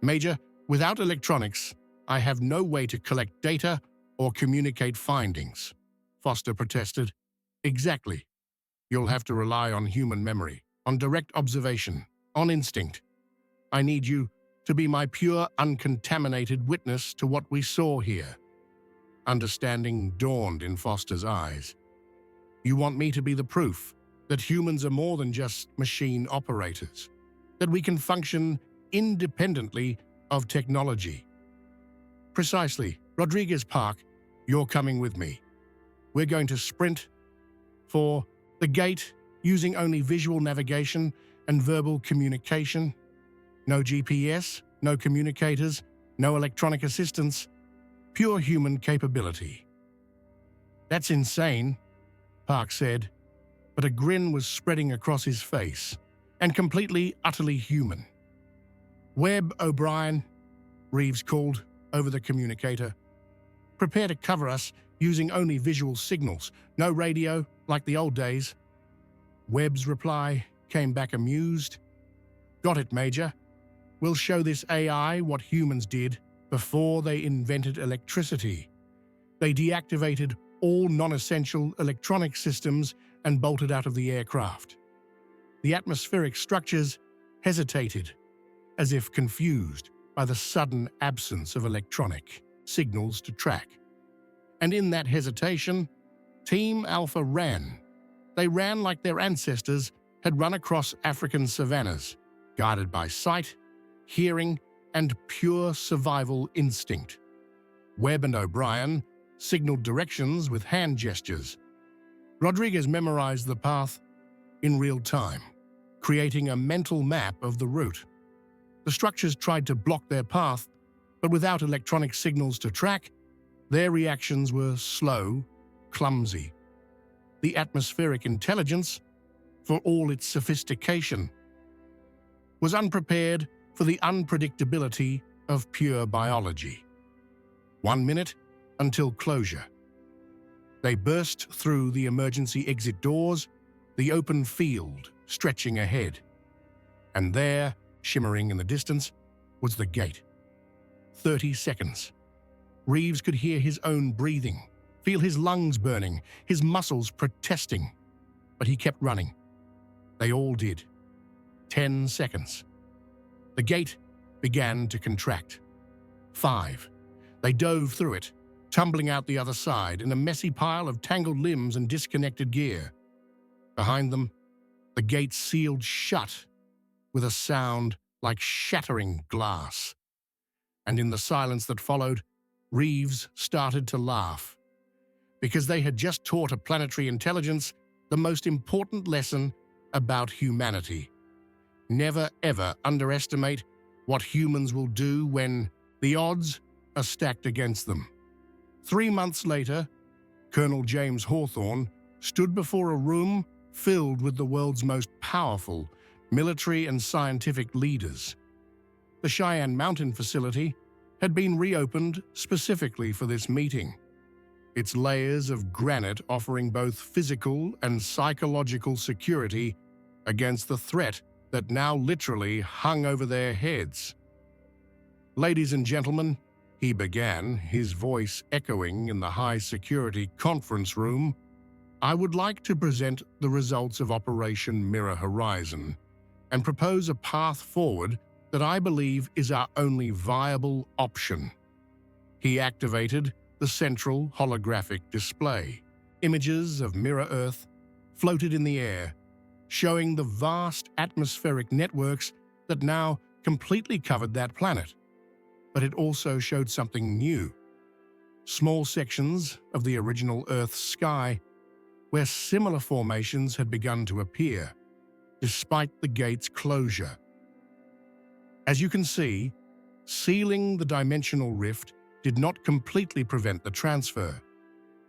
"Major, without electronics, I have no way to collect data or communicate findings," Foster protested. "Exactly. You'll have to rely on human memory, on direct observation, on instinct. I need you to be my pure, uncontaminated witness to what we saw here." Understanding dawned in Foster's eyes. "You want me to be the proof that humans are more than just machine operators, that we can function independently of technology." "Precisely. Rodriguez Park, you're coming with me. We're going to sprint for the gate using only visual navigation and verbal communication. No GPS, no communicators, no electronic assistance, pure human capability." "That's insane," Park said, but a grin was spreading across his face, and completely, utterly human. "Webb, O'Brien," Reeves called over the communicator. "Prepare to cover us using only visual signals, no radio, like the old days." Webb's reply came back amused. "Got it, Major. We'll show this AI what humans did before they invented electricity. They deactivated all non-essential electronic systems and bolted out of the aircraft. The atmospheric structures hesitated, as if confused by the sudden absence of electronic signals to track. And in that hesitation, Team Alpha ran. They ran like their ancestors had run across African savannas, guided by sight, hearing, and pure survival instinct. Webb and O'Brien signaled directions with hand gestures. Rodriguez memorized the path in real time, creating a mental map of the route. The structures tried to block their path, but without electronic signals to track, their reactions were slow, clumsy. The atmospheric intelligence, for all its sophistication, was unprepared for the unpredictability of pure biology. 1 minute until closure. They burst through the emergency exit doors, the open field stretching ahead. And there, shimmering in the distance, was the gate. 30 seconds. Reeves could hear his own breathing, feel his lungs burning, his muscles protesting. But he kept running. They all did. 10 seconds. The gate began to contract. 5. They dove through it, tumbling out the other side in a messy pile of tangled limbs and disconnected gear. Behind them, the gate sealed shut with a sound like shattering glass. And in the silence that followed, Reeves started to laugh, because they had just taught a planetary intelligence the most important lesson about humanity. Never ever underestimate what humans will do when the odds are stacked against them. 3 months later, Colonel James Hawthorne stood before a room filled with the world's most powerful military and scientific leaders. The Cheyenne Mountain facility had been reopened specifically for this meeting, its layers of granite offering both physical and psychological security against the threat that now literally hung over their heads. "Ladies and gentlemen, he began, his voice echoing in the high-security conference room, "I would like to present the results of Operation Mirror Horizon and propose a path forward that I believe is our only viable option." He activated the central holographic display. Images of Mirror Earth floated in the air, showing the vast atmospheric networks that now completely covered that planet. But it also showed something new. Small sections of the original Earth's sky where similar formations had begun to appear, despite the gate's closure. As you can see, sealing the dimensional rift did not completely prevent the transfer.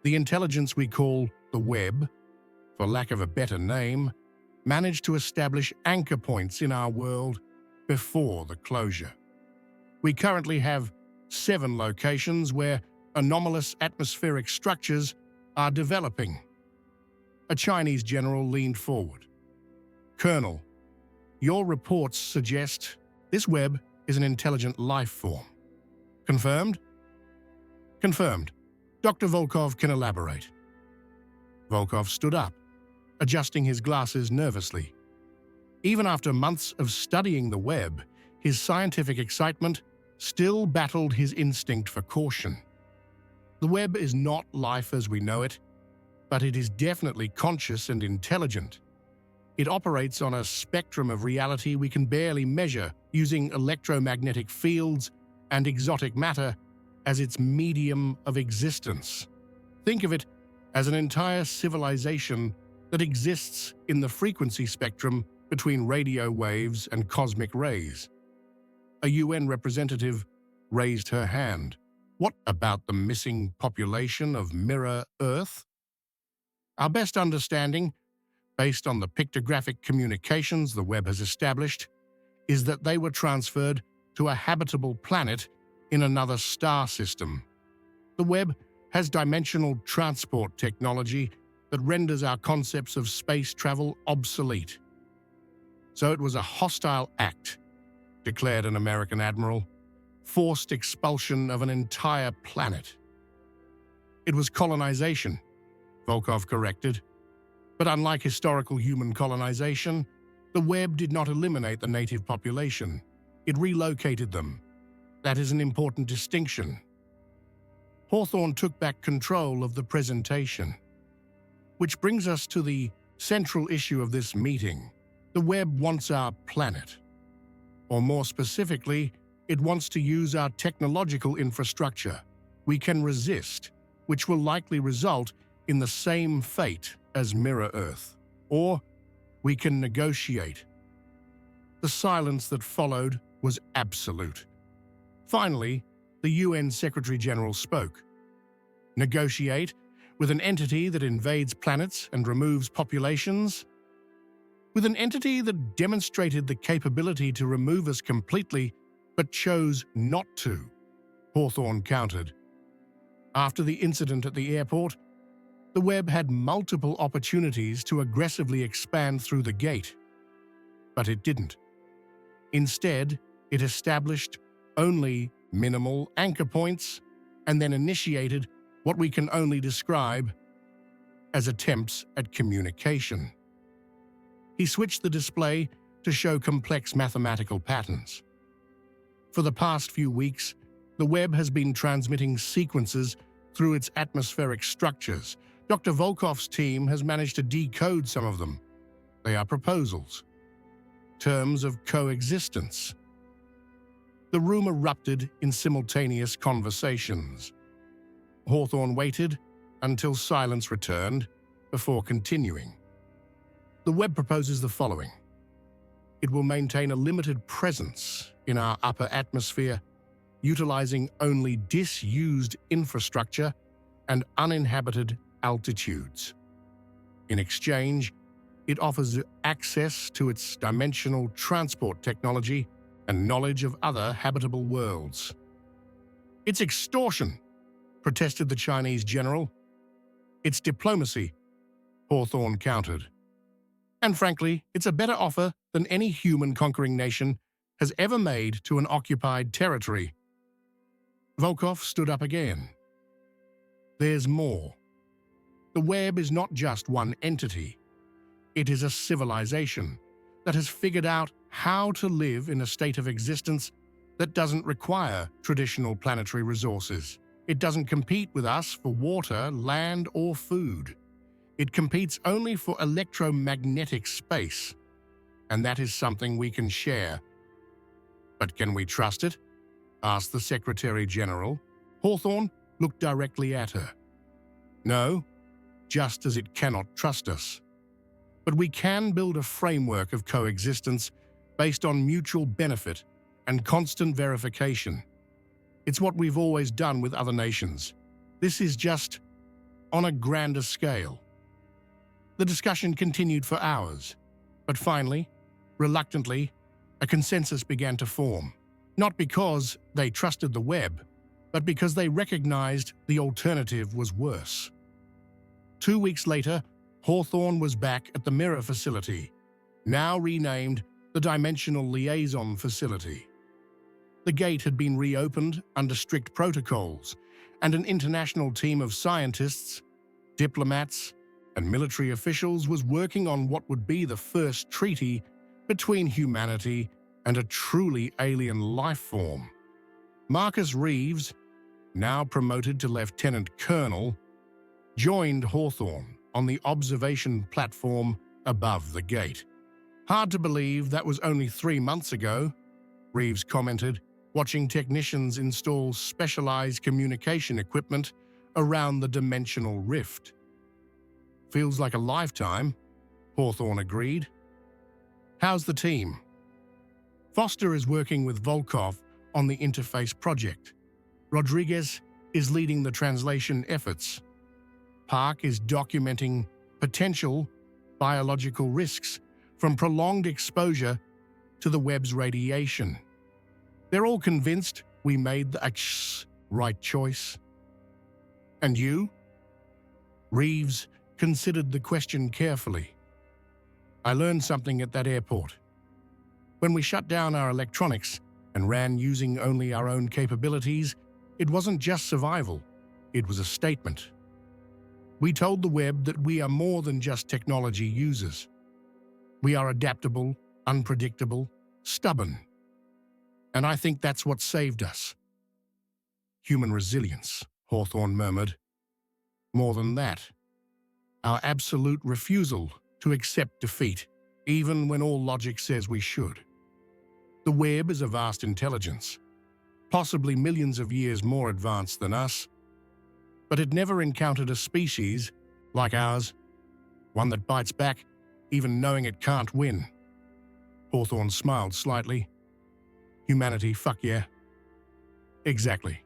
The intelligence we call the web, for lack of a better name, managed to establish anchor points in our world before the closure. We currently have 7 locations where anomalous atmospheric structures are developing. A Chinese general leaned forward. "Colonel, your reports suggest this web is an intelligent life form. Confirmed?" "Confirmed. Dr. Volkov can elaborate." Volkov stood up, adjusting his glasses nervously. Even after months of studying the web, his scientific excitement still battled his instinct for caution. The web is not life as we know it, but it is definitely conscious and intelligent. It operates on a spectrum of reality we can barely measure, using electromagnetic fields and exotic matter as its medium of existence. Think of it as an entire civilization that exists in the frequency spectrum between radio waves and cosmic rays. A UN representative raised her hand. "What about the missing population of Mirror Earth?" "Our best understanding, based on the pictographic communications the web has established, is that they were transferred to a habitable planet in another star system. The web has dimensional transport technology that renders our concepts of space travel obsolete." "So it was a hostile act," declared an American admiral. "Forced expulsion of an entire planet." "It was colonization," Volkov corrected. "But unlike historical human colonization, the web did not eliminate the native population. It relocated them. That is an important distinction." Hawthorne took back control of the presentation. "Which brings us to the central issue of this meeting. The web wants our planet. Or more specifically, it wants to use our technological infrastructure. We can resist, which will likely result in the same fate as Mirror Earth. Or we can negotiate." The silence that followed was absolute. Finally, the UN Secretary-General spoke. "Negotiate with an entity that invades planets and removes populations? With an entity that demonstrated the capability to remove us completely, but chose not to," Hawthorne countered. "After the incident at the airport, the web had multiple opportunities to aggressively expand through the gate. But it didn't. Instead, it established only minimal anchor points and then initiated what we can only describe as attempts at communication." He switched the display to show complex mathematical patterns. "For the past few weeks, the web has been transmitting sequences through its atmospheric structures. Dr. Volkov's team has managed to decode some of them. They are proposals. Terms of coexistence." The room erupted in simultaneous conversations. Hawthorne waited until silence returned before continuing. "The web proposes the following. It will maintain a limited presence in our upper atmosphere, utilizing only disused infrastructure and uninhabited altitudes. In exchange, it offers access to its dimensional transport technology and knowledge of other habitable worlds." "It's extortion," protested the Chinese general. "It's diplomacy," Hawthorne countered. "And frankly, it's a better offer than any human conquering nation has ever made to an occupied territory." Volkov stood up again. There's more. The web is not just one entity. It is a civilization that has figured out how to live in a state of existence that doesn't require traditional planetary resources. It doesn't compete with us for water, land, or food. It competes only for electromagnetic space, and that is something we can share. But can we trust it? Asked the Secretary General. Hawthorne looked directly at her. No, just as it cannot trust us. But we can build a framework of coexistence based on mutual benefit and constant verification. It's what we've always done with other nations. This is just on a grander scale. The discussion continued for hours, but finally, reluctantly, a consensus began to form. Not because they trusted the web, but because they recognized the alternative was worse. 2 weeks later, Hawthorne was back at the Mirror Facility, now renamed the Dimensional Liaison Facility. The gate had been reopened under strict protocols, and an international team of scientists, diplomats, and military officials was working on what would be the first treaty between humanity and a truly alien life form. Marcus Reeves, now promoted to Lieutenant Colonel, joined Hawthorne on the observation platform above the gate. Hard to believe that was only 3 months ago, Reeves commented, watching technicians install specialized communication equipment around the dimensional rift. Feels like a lifetime, Hawthorne agreed. How's the team? Foster is working with Volkov on the interface project. Rodriguez is leading the translation efforts. Park is documenting potential biological risks from prolonged exposure to the web's radiation. They're all convinced we made the right choice. And you? Reeves considered the question carefully. I learned something at that airport. When we shut down our electronics and ran using only our own capabilities, it wasn't just survival, it was a statement. We told the web that we are more than just technology users. We are adaptable, unpredictable, stubborn. And I think that's what saved us. Human resilience, Hawthorne murmured. More than that, our absolute refusal to accept defeat, even when all logic says we should. The web is a vast intelligence, possibly millions of years more advanced than us, but it never encountered a species like ours, one that bites back, even knowing it can't win. Hawthorne smiled slightly. Humanity, fuck yeah. Exactly.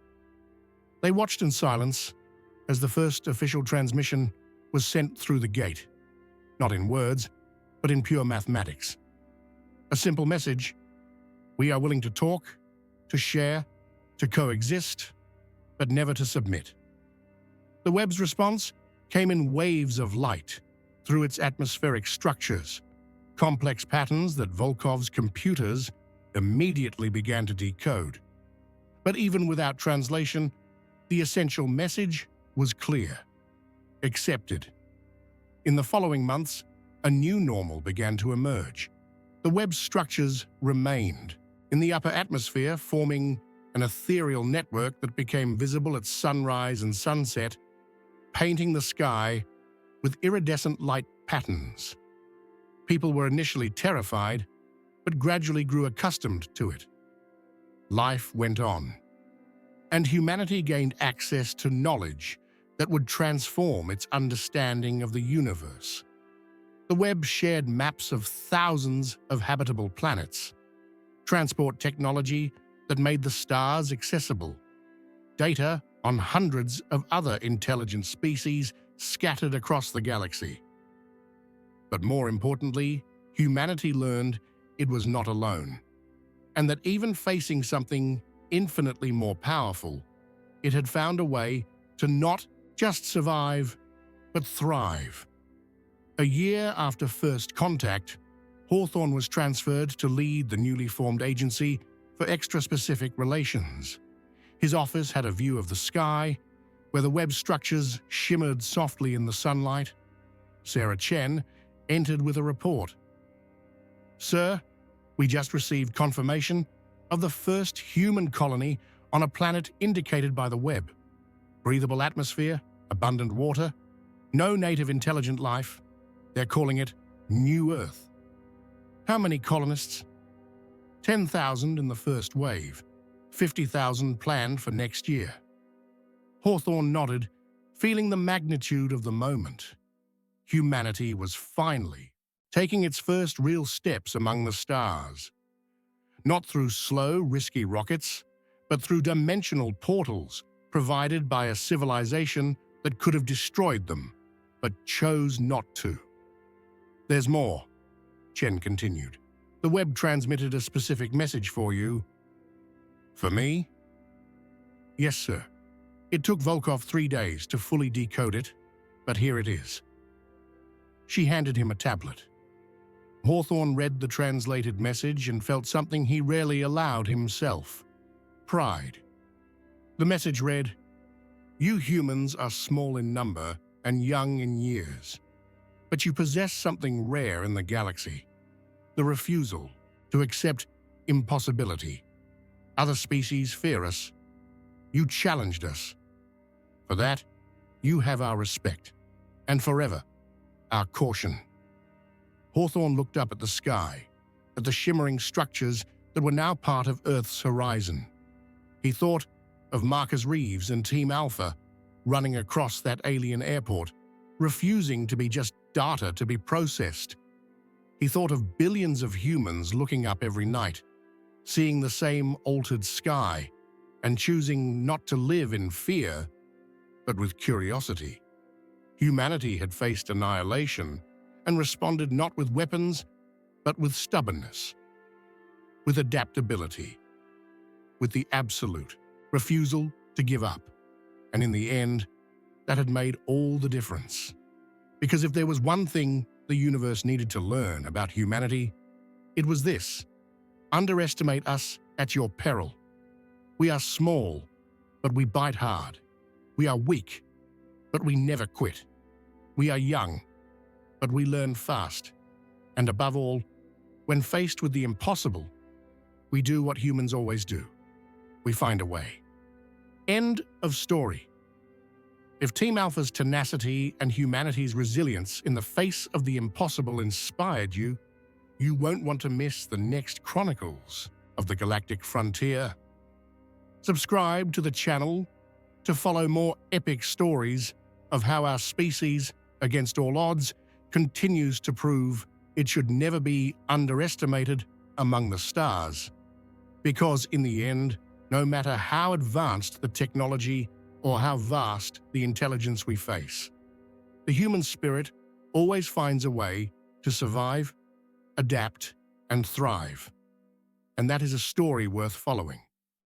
They watched in silence as the first official transmission was sent through the gate, not in words, but in pure mathematics. A simple message: we are willing to talk, to share, to coexist, but never to submit. The web's response came in waves of light through its atmospheric structures, complex patterns that Volkov's computers immediately began to decode. But even without translation, the essential message was clear. Accepted. In the following months, a new normal began to emerge. The web's structures remained in the upper atmosphere, forming an ethereal network that became visible at sunrise and sunset, painting the sky with iridescent light patterns. People were initially terrified, but gradually grew accustomed to it. Life went on, and humanity gained access to knowledge that would transform its understanding of the universe. The web shared maps of thousands of habitable planets, transport technology that made the stars accessible, data on hundreds of other intelligent species scattered across the galaxy. But more importantly, humanity learned it was not alone, and that even facing something infinitely more powerful, it had found a way to not just survive, but thrive. A year after first contact, Hawthorne was transferred to lead the newly formed Agency for Extra-Specific Relations. His office had a view of the sky, where the web structures shimmered softly in the sunlight. Sarah Chen entered with a report. "Sir, we just received confirmation of the first human colony on a planet indicated by the web. Breathable atmosphere, abundant water, no native intelligent life. They're calling it New Earth." "How many colonists?" 10,000 in the first wave, 50,000 planned for next year. Hawthorne nodded, feeling the magnitude of the moment. Humanity was finally taking its first real steps among the stars. Not through slow, risky rockets, but through dimensional portals provided by a civilization that could have destroyed them, but chose not to. "There's more," Chen continued. "The web transmitted a specific message for you." "For me?" "Yes, sir. It took Volkov 3 days to fully decode it, but here it is." She handed him a tablet. Hawthorne read the translated message and felt something he rarely allowed himself: pride. The message read, "You humans are small in number and young in years, but you possess something rare in the galaxy: the refusal to accept impossibility. Other species fear us. You challenged us. For that, you have our respect, and forever, our caution." Hawthorne looked up at the sky, at the shimmering structures that were now part of Earth's horizon. He thought of Marcus Reeves and Team Alpha running across that alien airport, refusing to be just data to be processed. He thought of billions of humans looking up every night, seeing the same altered sky, and choosing not to live in fear, but with curiosity. Humanity had faced annihilation and responded not with weapons, but with stubbornness, with adaptability, with the absolute refusal to give up. And in the end, that had made all the difference. Because if there was one thing the universe needed to learn about humanity, it was this: underestimate us at your peril. We are small, but we bite hard. We are weak, but we never quit. We are young, but we learn fast. And above all, when faced with the impossible, we do what humans always do. We find a way. End of story. If Team Alpha's tenacity and humanity's resilience in the face of the impossible inspired you, you won't want to miss the next Chronicles of the Galactic Frontier. Subscribe to the channel to follow more epic stories of how our species, against all odds, continues to prove it should never be underestimated among the stars. Because in the end, no matter how advanced the technology or how vast the intelligence we face, the human spirit always finds a way to survive, adapt, and thrive. And that is a story worth following.